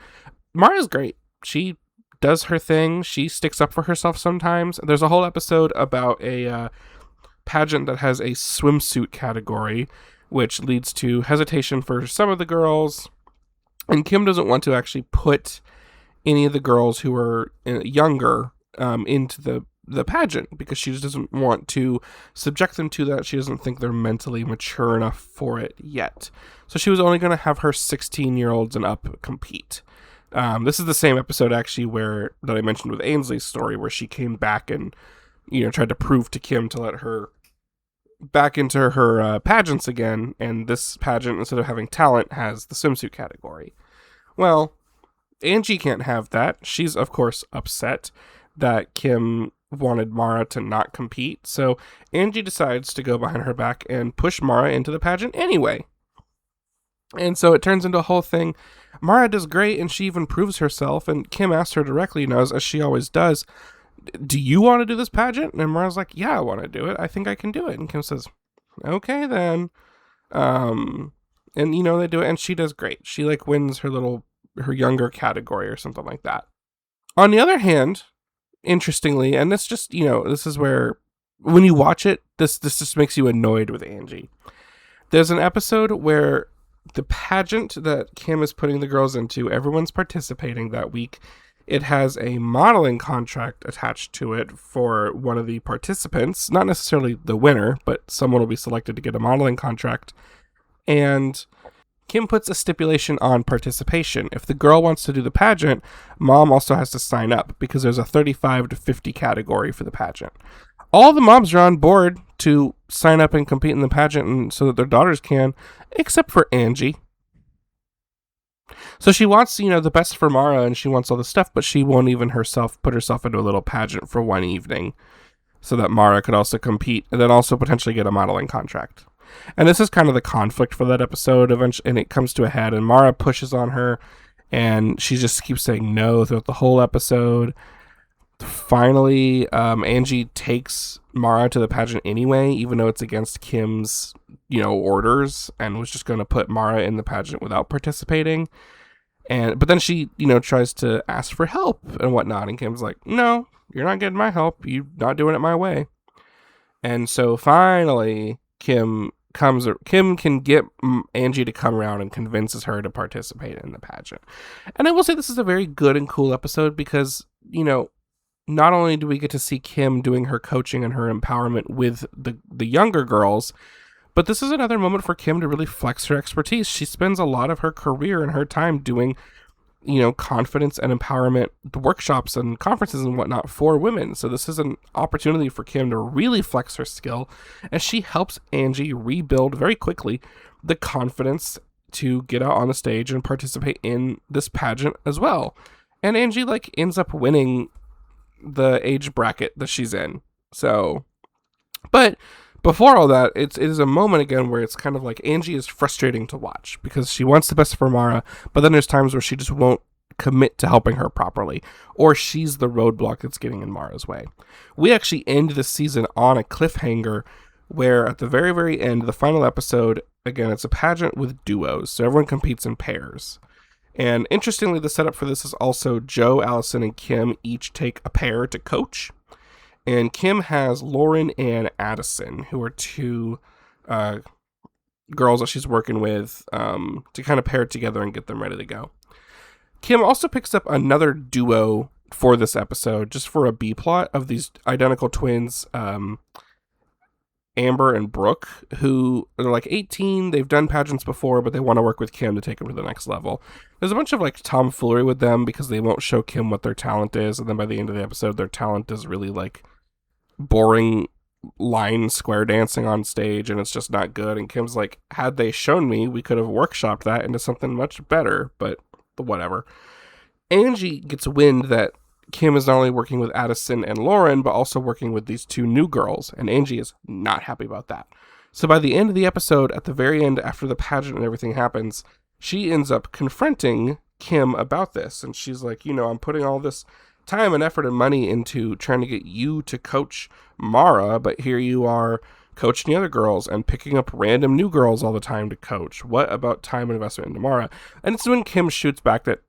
Mara's great. She does her thing. She sticks up for herself sometimes. There's a whole episode about a pageant that has a swimsuit category, which leads to hesitation for some of the girls. And Kim doesn't want to actually put any of the girls who are younger into the pageant because she just doesn't want to subject them to that. She doesn't think they're mentally mature enough for it yet. So she was only going to have her 16-year-olds and up compete. This is the same episode actually that I mentioned with Ainsley's story, where she came back and tried to prove to Kim to let her back into her pageants again, and this pageant, instead of having talent, has the swimsuit category. Well, Angie can't have that. She's, of course, upset that Kim wanted Mara to not compete, so Angie decides to go behind her back and push Mara into the pageant anyway. And so it turns into a whole thing. Mara does great, and she even proves herself, and Kim asks her directly, as she always does, do you want to do this pageant? And Mara's like, yeah, I want to do it. I think I can do it. And Kim says, okay, then. And, they do it, and she does great. She, wins her younger category or something like that. On the other hand, interestingly, and this just, this is where, when you watch it, this just makes you annoyed with Angie. There's an episode where the pageant that Kim is putting the girls into, everyone's participating that week. It has a modeling contract attached to it for one of the participants, not necessarily the winner, but someone will be selected to get a modeling contract. And Kim puts a stipulation on participation. If the girl wants to do the pageant, mom also has to sign up because there's a 35 to 50 category for the pageant. All the moms are on board to sign up and compete in the pageant and so that their daughters can, except for Angie. So she wants, the best for Mara and she wants all the stuff, but she won't even put herself into a little pageant for one evening so that Mara could also compete and then also potentially get a modeling contract. And this is kind of the conflict for that episode, and it comes to a head, and Mara pushes on her, and she just keeps saying no throughout the whole episode. Finally, Angie takes Mara to the pageant anyway, even though it's against Kim's, orders, and was just going to put Mara in the pageant without participating. But then she, tries to ask for help and whatnot, and Kim's like, "No, you're not getting my help. You're not doing it my way." And so finally, Kim can get Angie to come around and convinces her to participate in the pageant. And I will say this is a very good and cool episode because, not only do we get to see Kim doing her coaching and her empowerment with the younger girls, but this is another moment for Kim to really flex her expertise. She spends a lot of her career and her time doing, confidence and empowerment workshops and conferences and whatnot for women. So this is an opportunity for Kim to really flex her skill, and she helps Angie rebuild very quickly the confidence to get out on the stage and participate in this pageant as well. And Angie ends up winning the age bracket that she's in. So, but before all that, it is a moment again where it's kind of like Angie is frustrating to watch because she wants the best for Mara, but then there's times where she just won't commit to helping her properly, or she's the roadblock that's getting in Mara's way. We actually end the season on a cliffhanger where at the very, very end, the final episode, again, it's a pageant with duos, so everyone competes in pairs. And interestingly, the setup for this is also Joe, Allison, and Kim each take a pair to coach. And Kim has Lauren and Addison, who are two girls that she's working with to kind of pair together and get them ready to go. Kim also picks up another duo for this episode, just for a B plot of these identical twins, Amber and Brooke, who are 18. They've done pageants before, but they want to work with Kim to take them to the next level. There's a bunch of tomfoolery with them because they won't show Kim what their talent is, and then by the end of the episode, their talent is really boring line square dancing on stage, and it's just not good. And Kim's like, had they shown me, we could have workshopped that into something much better, but whatever. Angie gets wind that Kim is not only working with Addison and Lauren, but also working with these two new girls, and Angie is not happy about that. So by the end of the episode, at the very end, after the pageant and everything happens, she ends up confronting Kim about this, and she's like, I'm putting all this time and effort and money into trying to get you to coach Mara, but here you are coaching the other girls and picking up random new girls all the time to coach. What about time and investment into Mara? And it's when Kim shoots back that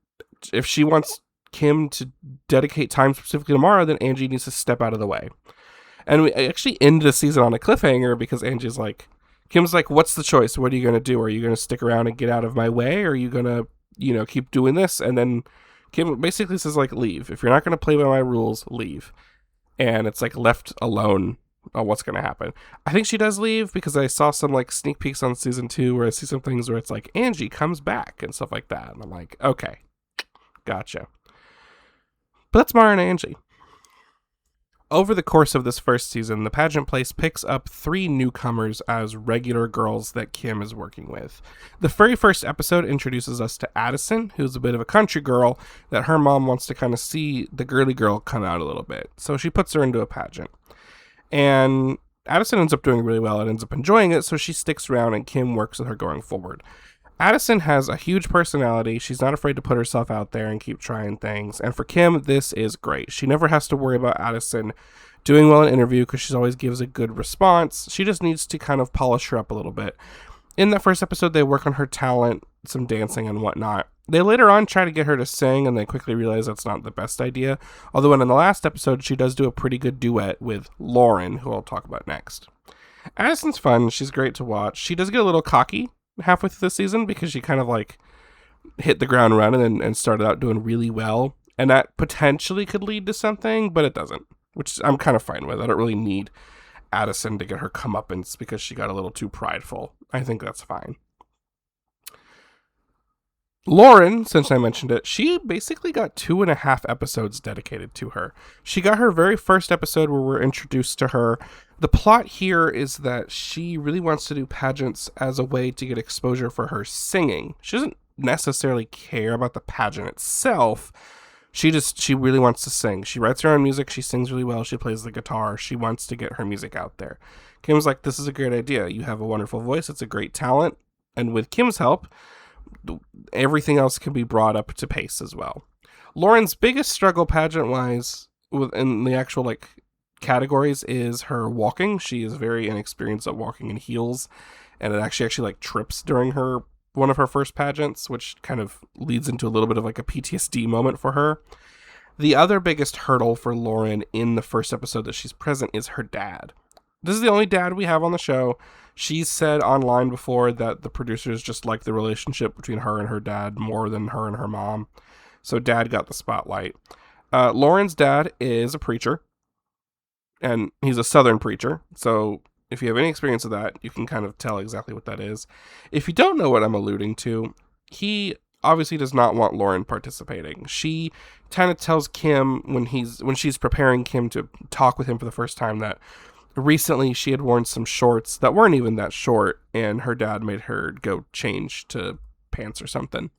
if she wants Kim to dedicate time specifically to Mara, then Angie needs to step out of the way. And we actually end the season on a cliffhanger because Kim's like, what's the choice? What are you going to do? Are you going to stick around and get out of my way? Or are you going to, keep doing this? And then Kim basically says, leave. If you're not going to play by my rules, leave. And it's left alone on what's going to happen. I think she does leave because I saw some sneak peeks on season 2 where I see some things where it's Angie comes back and stuff like that. And I'm like, okay, gotcha. But that's Mara and Angie. Over the course of this first season, the pageant place picks up 3 newcomers as regular girls that Kim is working with. The very first episode introduces us to Addison, who's a bit of a country girl that her mom wants to kind of see the girly girl come out a little bit. So she puts her into a pageant. And Addison ends up doing really well and ends up enjoying it, so she sticks around and Kim works with her going forward. Addison has a huge personality. She's not afraid to put herself out there and keep trying things. And for Kim, this is great. She never has to worry about Addison doing well in an interview because she always gives a good response. She just needs to kind of polish her up a little bit. In that first episode, they work on her talent, some dancing and whatnot. They later on try to get her to sing, and they quickly realize that's not the best idea. Although in the last episode, she does do a pretty good duet with Lauren, who I'll talk about next. Addison's fun. She's great to watch. She does get a little cocky halfway through the season because she kind of hit the ground running and started out doing really well. And that potentially could lead to something, but it doesn't, which I'm kind of fine with. I don't really need Addison to get her comeuppance because she got a little too prideful. I think that's fine. Lauren, since I mentioned it, she basically got 2.5 episodes dedicated to her. She got her very first episode where we're introduced to her. The plot here is that she really wants to do pageants as a way to get exposure for her singing. She doesn't necessarily care about the pageant itself. She really wants to sing. She writes her own music. She sings really well. She plays the guitar. She wants to get her music out there. Kim's like, this is a great idea. You have a wonderful voice. It's a great talent. And with Kim's help, everything else can be brought up to pace as well. Lauren's biggest struggle pageant-wise within the actual like categories is her walking. She is very inexperienced at walking in heels, and it actually like trips during one of her first pageants, which kind of leads into a little bit of like a PTSD moment for her. The other biggest hurdle for Lauren in the first episode that she's present is her dad. This is the only dad we have on the show. She's said online before that the producers just like the relationship between her and her dad more than her and her mom. So dad got the spotlight. Lauren's dad is a preacher, and he's a Southern preacher. So if you have any experience of that, you can kind of tell exactly what that is. If you don't know what I'm alluding to, he obviously does not want Lauren participating. She kind of tells Kim when she's preparing Kim to talk with him for the first time that recently she had worn some shorts that weren't even that short, and her dad made her go change to pants or something.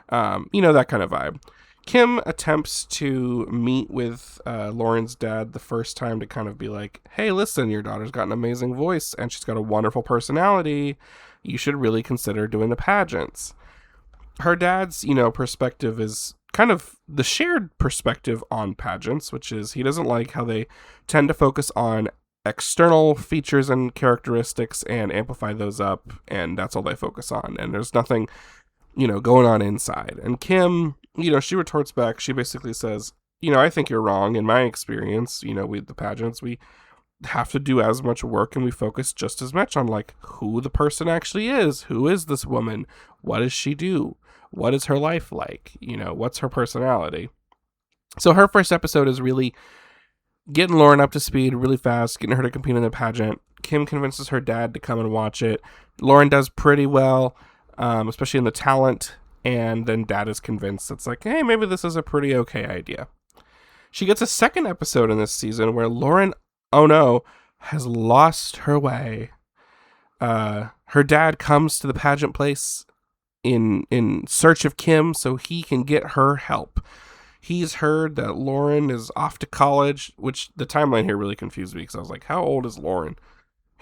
That kind of vibe. Kim attempts to meet with Lauren's dad the first time to kind of be like, hey, listen, your daughter's got an amazing voice and she's got a wonderful personality. You should really consider doing the pageants. Her dad's, perspective is kind of the shared perspective on pageants, which is he doesn't like how they tend to focus on external features and characteristics and amplify those up, and that's all they focus on. And there's nothing, going on inside. And Kim, she retorts back. She basically says, I think you're wrong. In my experience, with the pageants, we have to do as much work and we focus just as much on like who the person actually is. Who is this woman? What does she do? What is her life like? What's her personality? So her first episode is really getting Lauren up to speed really fast, getting her to compete in the pageant. Kim convinces her dad to come and watch it. Lauren does pretty well, especially in the talent. And then dad is convinced it's like, hey, maybe this is a pretty okay idea. She gets a second episode in this season where Lauren, oh no, has lost her way. Her dad comes to the pageant place in search of Kim so he can get her help. He's heard that Lauren is off to college, which the timeline here really confused me because I was like, how old is Lauren?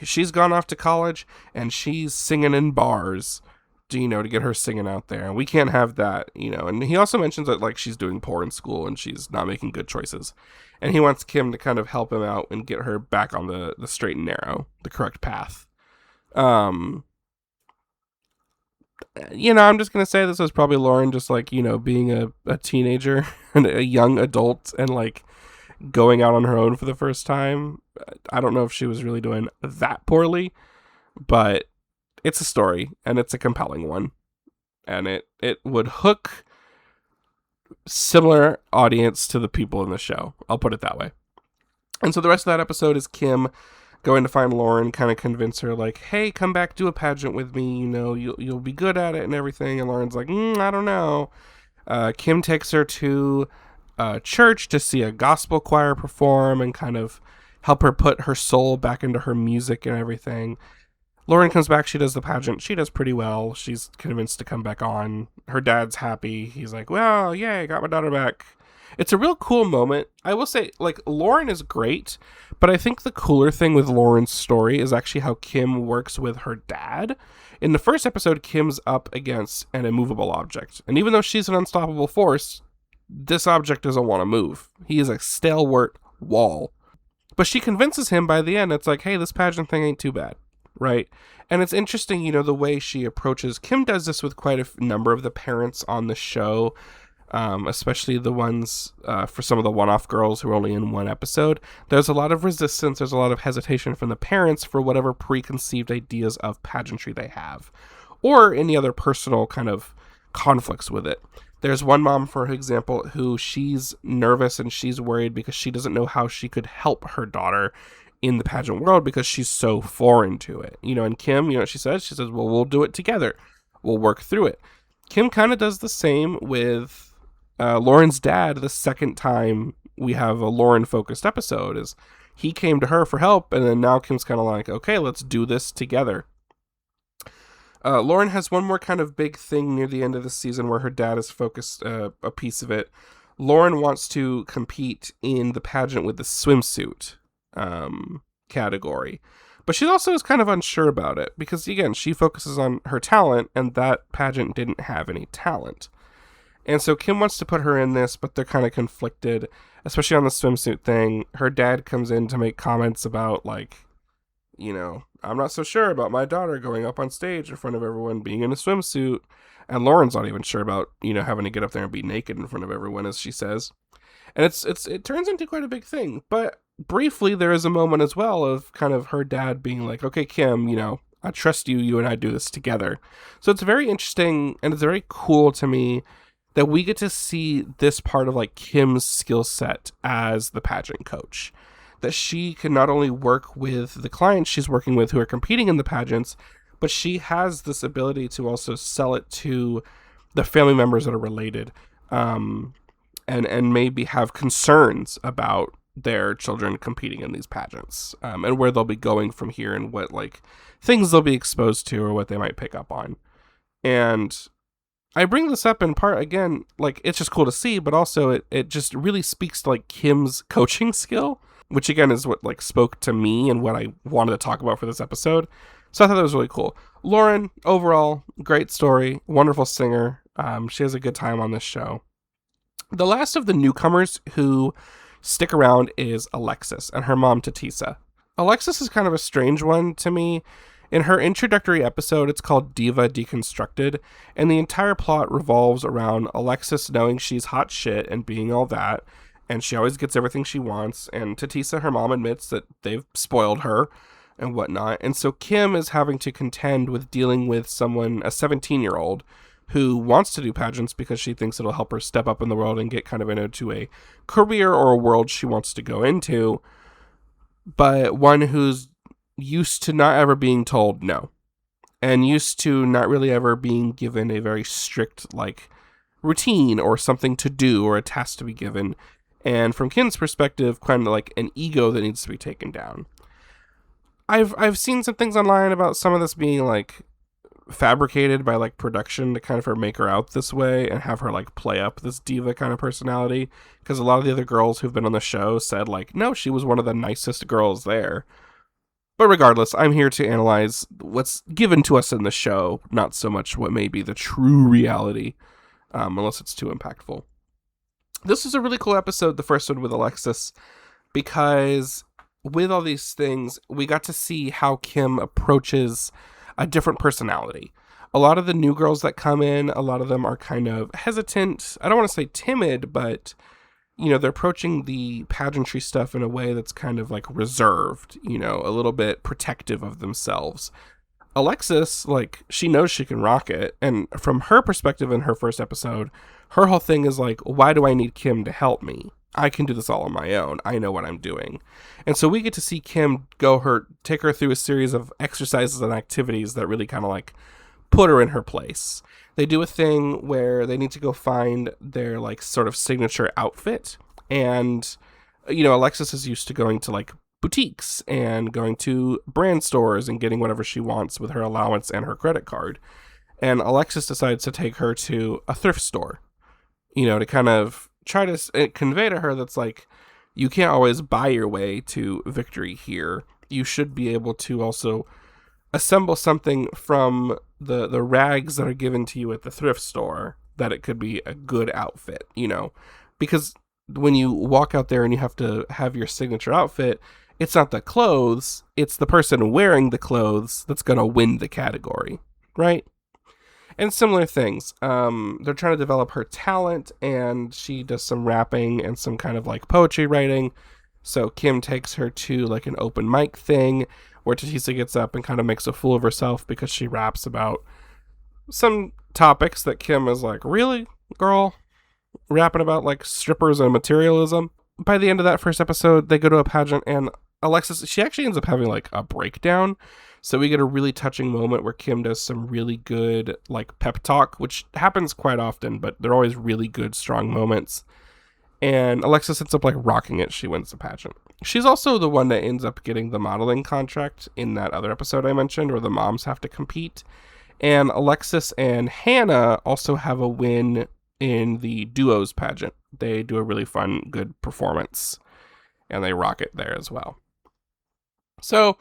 She's gone off to college and she's singing in bars to get her singing out there. And we can't have that, And he also mentions that like she's doing poor in school and she's not making good choices. And he wants Kim to kind of help him out and get her back on the straight and narrow, the correct path. I'm just going to say this was probably Lauren just like, being a teenager and a young adult and like going out on her own for the first time. I don't know if she was really doing that poorly, but it's a story and it's a compelling one. And it would hook similar audience to the people in the show. I'll put it that way. And so the rest of that episode is Kim going to find Lauren, kind of convince her like, hey, come back, do a pageant with me. You'll be good at it and everything. And Lauren's like, I don't know. Kim takes her to church to see a gospel choir perform and kind of help her put her soul back into her music and everything. Lauren comes back. She does the pageant. She does pretty well. She's convinced to come back on. Her dad's happy. He's like, well, yay, got my daughter back. It's a real cool moment. I will say, like, Lauren is great, but I think the cooler thing with Lauren's story is actually how Kim works with her dad. In the first episode, Kim's up against an immovable object. And even though she's an unstoppable force, this object doesn't want to move. He is a stalwart wall. But she convinces him by the end. It's like, hey, this pageant thing ain't too bad. Right. And it's interesting, the way she approaches. Kim does this with quite a number of the parents on the show, especially the ones for some of the one-off girls who are only in one episode. There's a lot of resistance. There's a lot of hesitation from the parents for whatever preconceived ideas of pageantry they have, or any other personal kind of conflicts with it. There's one mom, for example, who she's nervous and she's worried because she doesn't know how she could help her daughter in the pageant world because she's so foreign to it. And Kim, she says, well, we'll do it together. We'll work through it. Kim kind of does the same with Lauren's dad. The second time we have a Lauren-focused episode is he came to her for help, and then now Kim's kind of like, okay, let's do this together. Lauren has one more kind of big thing near the end of the season where her dad is focused a piece of it. Lauren wants to compete in the pageant with the swimsuit category, but she also is kind of unsure about it because, again, she focuses on her talent, and that pageant didn't have any talent. And so Kim wants to put her in this, but they're kind of conflicted. especially on the swimsuit thing. Her dad comes in to make comments about, like, I'm not so sure about my daughter going up on stage in front of everyone being in a swimsuit. And Lauren's not even sure about, having to get up there and be naked in front of everyone, as she says. And it turns into quite a big thing. But briefly, there is a moment as well of kind of her dad being like, okay, Kim, I trust you. You and I do this together. So it's very interesting, and it's very cool to me that we get to see this part of like Kim's skill set as the pageant coach. That she can not only work with the clients she's working with who are competing in the pageants, but she has this ability to also sell it to the family members that are related. And maybe have concerns about their children competing in these pageants, and where they'll be going from here and what like things they'll be exposed to or what they might pick up on. And I bring this up in part, again, like it's just cool to see, but also it just really speaks to like Kim's coaching skill, which again is what like spoke to me and what I wanted to talk about for this episode. So I thought that was really cool. Lauren, overall, great story, wonderful singer. She has a good time on this show. The last of the newcomers who stick around is Alexis and her mom, Tatisa. Alexis is kind of a strange one to me. In her introductory episode, it's called Diva Deconstructed, and the entire plot revolves around Alexis knowing she's hot shit and being all that, and she always gets everything she wants, and Tatisa, her mom, admits that they've spoiled her and whatnot, and so Kim is having to contend with dealing with someone, a 17-year-old, who wants to do pageants because she thinks it'll help her step up in the world and get kind of into a career or a world she wants to go into, but one who's used to not ever being told no, and used to not really ever being given a very strict, like, routine or something to do or a task to be given, and from Kim's perspective, kind of like an ego that needs to be taken down. I've seen some things online about some of this being, like, fabricated by like production to kind of make her out this way and have her like play up this diva kind of personality, because a lot of the other girls who've been on the show said like, no, she was one of the nicest girls there. But regardless, I'm here to analyze what's given to us in the show, not so much what may be the true reality, unless it's too impactful. This is a really cool episode, the first one with Alexis, because with all these things we got to see how Kim approaches a different personality. A lot of the new girls that come in, a lot of them are kind of hesitant. I don't want to say timid, but, they're approaching the pageantry stuff in a way that's kind of like reserved, a little bit protective of themselves. Alexis, like, she knows she can rock it. And from her perspective in her first episode, her whole thing is like, why do I need Kim to help me? I can do this all on my own. I know what I'm doing. And so we get to see Kim take her through a series of exercises and activities that really kind of like put her in her place. They do a thing where they need to go find their like sort of signature outfit. And, Alexis is used to going to like boutiques and going to brand stores and getting whatever she wants with her allowance and her credit card. And Alexis decides to take her to a thrift store, to kind of try to convey to her that's like, you can't always buy your way to victory here. You should be able to also assemble something from the rags that are given to you at the thrift store, that it could be a good outfit, because when you walk out there and you have to have your signature outfit, it's not the clothes, it's the person wearing the clothes that's going to win the category, right? And similar things. They're trying to develop her talent, and she does some rapping and some kind of like poetry writing. So Kim takes her to like an open mic thing where Tatisa gets up and kind of makes a fool of herself because she raps about some topics that Kim is like, really, girl? Rapping about like strippers and materialism? By the end of that first episode, they go to a pageant, and Alexis, she actually ends up having like a breakdown. So we get a really touching moment where Kim does some really good like pep talk, which happens quite often, but they're always really good, strong moments. And Alexis ends up like rocking it. She wins the pageant. She's also the one that ends up getting the modeling contract in that other episode I mentioned, where the moms have to compete. And Alexis and Hannah also have a win in the duos pageant. They do a really fun, good performance, and they rock it there as well. So,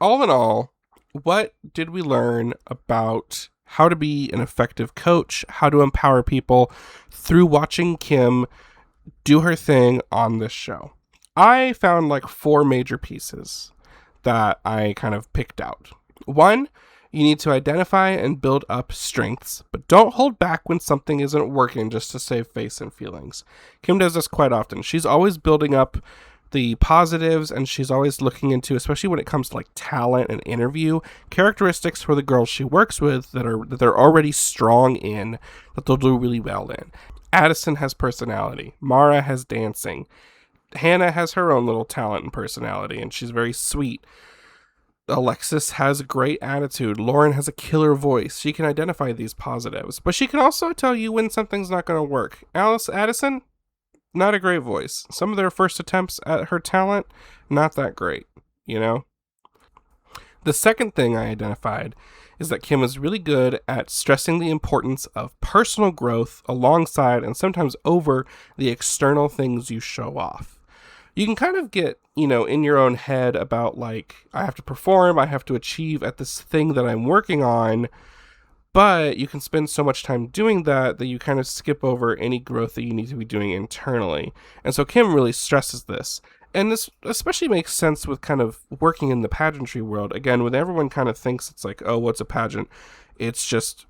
all in all, what did we learn about how to be an effective coach, how to empower people through watching Kim do her thing on this show. I found like 4 major pieces that I kind of picked out. One, you need to identify and build up strengths, but don't hold back when something isn't working just to save face and feelings. Kim does this quite often. She's always building up the positives, and she's always looking into, especially when it comes to like talent and interview, characteristics for the girls she works with that they're already strong in, that they'll do really well in. Addison has personality. Mara has dancing. Hannah has her own little talent and personality, and she's very sweet. Alexis has a great attitude. Lauren has a killer voice. She can identify these positives, but she can also tell you when something's not going to work. Addison, not a great voice. Some of their first attempts at her talent, not that great, you know? The second thing I identified is that Kim is really good at stressing the importance of personal growth alongside and sometimes over the external things you show off. You can kind of get, in your own head about like, I have to perform, I have to achieve at this thing that I'm working on, but you can spend so much time doing that you kind of skip over any growth that you need to be doing internally. And so Kim really stresses this. And this especially makes sense with kind of working in the pageantry world. Again, when everyone kind of thinks it's like, oh, what's a pageant? It's just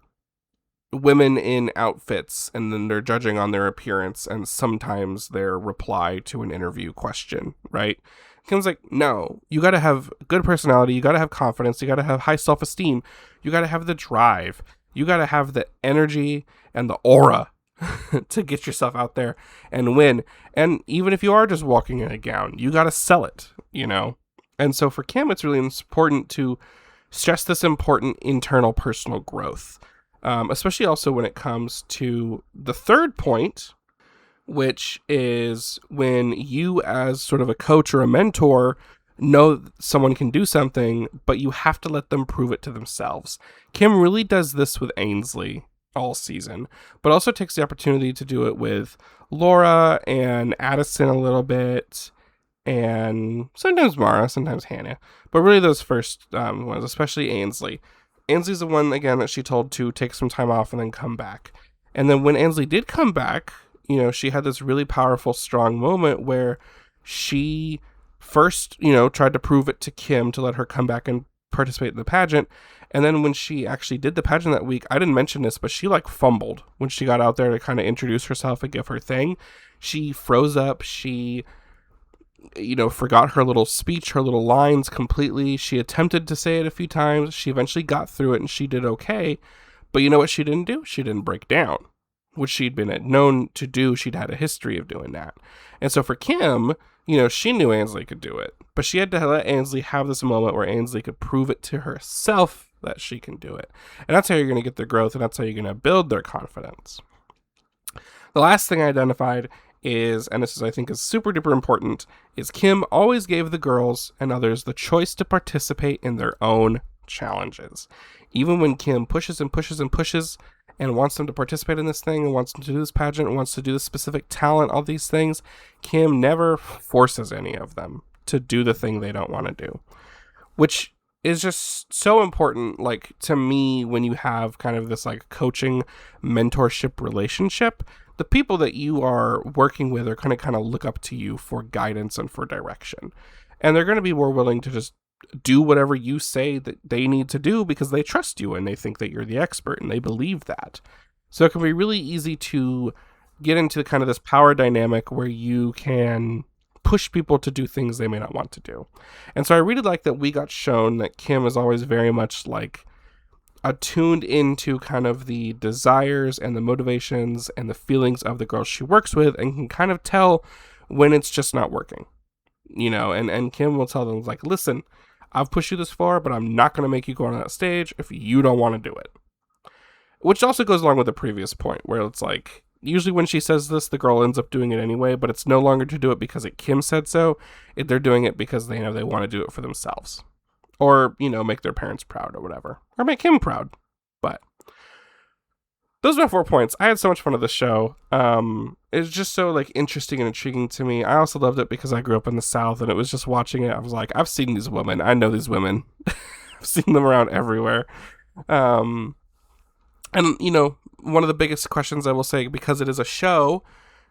women in outfits, and then they're judging on their appearance and sometimes their reply to an interview question, right? Kim's like, no, you got to have good personality, you got to have confidence, you got to have high self-esteem, you got to have the drive, you got to have the energy and the aura to get yourself out there and win. And even if you are just walking in a gown, you got to sell it, And so for Kim, it's really important to stress this important internal personal growth. Especially also when it comes to the third point, which is when you as sort of a coach or a mentor know someone can do something, but you have to let them prove it to themselves. Kim really does this with Ainsley all season, but also takes the opportunity to do it with Laura and Addison a little bit, and sometimes Mara, sometimes Hannah, but really those first ones, especially Ainsley. Ainsley's the one, again, that she told to take some time off and then come back. And then when Ainsley did come back, she had this really powerful, strong moment where she first, tried to prove it to Kim to let her come back and participate in the pageant. And then when she actually did the pageant that week, I didn't mention this, but she fumbled when she got out there to kind of introduce herself and give her thing. She froze up. She forgot her little speech, her little lines completely. She attempted to say it a few times. She eventually got through it and she did okay. But you know what she didn't do? She didn't break down, which she'd been known to do. She'd had a history of doing that. And so for Kim, she knew Ainsley could do it, but she had to let Ainsley have this moment where Ainsley could prove it to herself that she can do it. And that's how you're going to get their growth, and that's how you're going to build their confidence. The last thing I identified is, and this is, I think, is super duper important, is Kim always gave the girls and others the choice to participate in their own challenges. Even when Kim pushes and pushes and pushes and wants them to participate in this thing and wants them to do this pageant and wants to do this specific talent, all these things, Kim never forces any of them to do the thing they don't want to do, which is just so important, to me, when you have kind of this coaching mentorship relationship. The people that you are working with are going to kind of look up to you for guidance and for direction. And they're going to be more willing to just do whatever you say that they need to do because they trust you and they think that you're the expert and they believe that. So it can be really easy to get into kind of this power dynamic where you can push people to do things they may not want to do. And so I really like that we got shown that Kim is always very much attuned into kind of the desires and the motivations and the feelings of the girls she works with, and can kind of tell when it's just not working, and Kim will tell them listen, I've pushed you this far, but I'm not going to make you go on that stage if you don't want to do it. Which also goes along with the previous point where it's usually when she says this, the girl ends up doing it anyway, but it's no longer to do it because Kim said so. They're doing it because they know they want to do it for themselves. Or, make their parents proud or whatever. Or make him proud. But those are my 4 points. I had so much fun with the show. It's just so interesting and intriguing to me. I also loved it because I grew up in the South, and it was just watching it. I was I've seen these women. I know these women. I've seen them around everywhere. And one of the biggest questions I will say, because it is a show,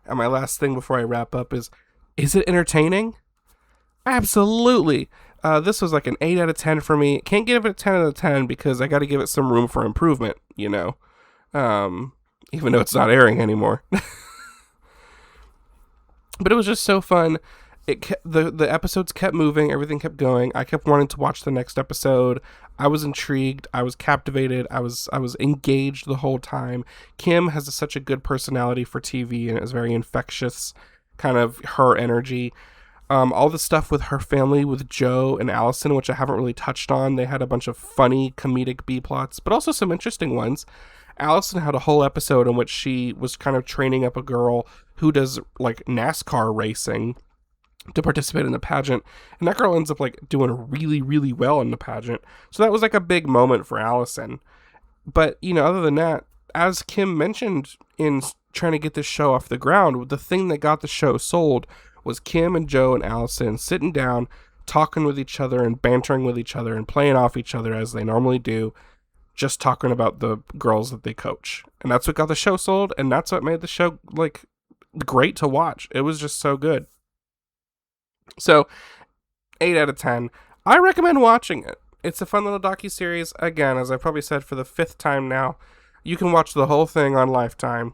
And my last thing before I wrap up is it entertaining? Absolutely. This was like an 8 out of 10 for me. Can't give it a 10 out of 10 because I got to give it some room for improvement, even though it's not airing anymore. But it was just so fun. The episodes kept moving, everything kept going. I kept wanting to watch the next episode. I was intrigued. I was captivated. I was engaged the whole time. Kim has such a good personality for TV, and it was very infectious, kind of her energy. All the stuff with her family, with Joe and Allison, which I haven't really touched on. They had a bunch of funny comedic B-plots, but also some interesting ones. Allison had a whole episode in which she was kind of training up a girl who does like NASCAR racing to participate in the pageant, and that girl ends up like doing really, really well in the pageant. So that was like a big moment for Allison. But other than that, as Kim mentioned in trying to get this show off the ground, the thing that got the show sold was Kim and Joe and Allison sitting down, talking with each other and bantering with each other and playing off each other as they normally do, just talking about the girls that they coach. And that's what got the show sold, and that's what made the show like great to watch. It was just so good. So 8 out of 10. I recommend watching it. It's a fun little docuseries. Again, as I probably said for the 5th time now, you can watch the whole thing on Lifetime,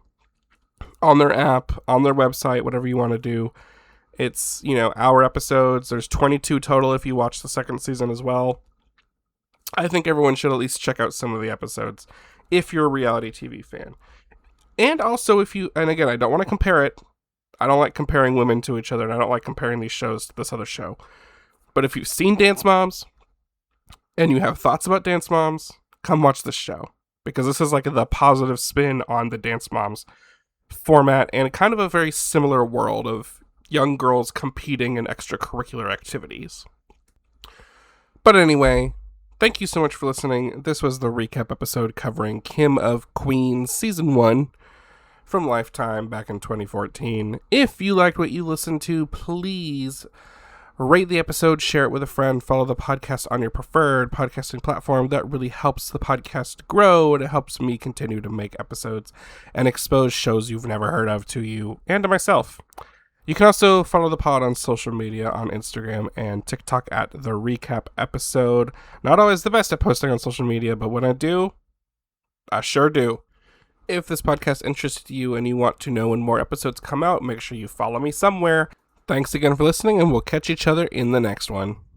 on their app, on their website, whatever you want to do. It's, hour episodes. There's 22 total if you watch the second season as well. I think everyone should at least check out some of the episodes if you're a reality TV fan. And also and again, I don't want to compare it. I don't like comparing women to each other, and I don't like comparing these shows to this other show. But if you've seen Dance Moms, and you have thoughts about Dance Moms, come watch this show. Because this is like the positive spin on the Dance Moms format, and kind of a very similar world of young girls competing in extracurricular activities. But anyway, thank you so much for listening. This was the recap episode covering Kim of Queens Season 1 from Lifetime back in 2014. If you liked what you listened to, please rate the episode, share it with a friend, follow the podcast on your preferred podcasting platform. That really helps the podcast grow, and it helps me continue to make episodes and expose shows you've never heard of to you and to myself. You can also follow the pod on social media on Instagram and TikTok at The Recap Episode. Not always the best at posting on social media, but when I do, I sure do. If this podcast interests you and you want to know when more episodes come out, make sure you follow me somewhere. Thanks again for listening, and we'll catch each other in the next one.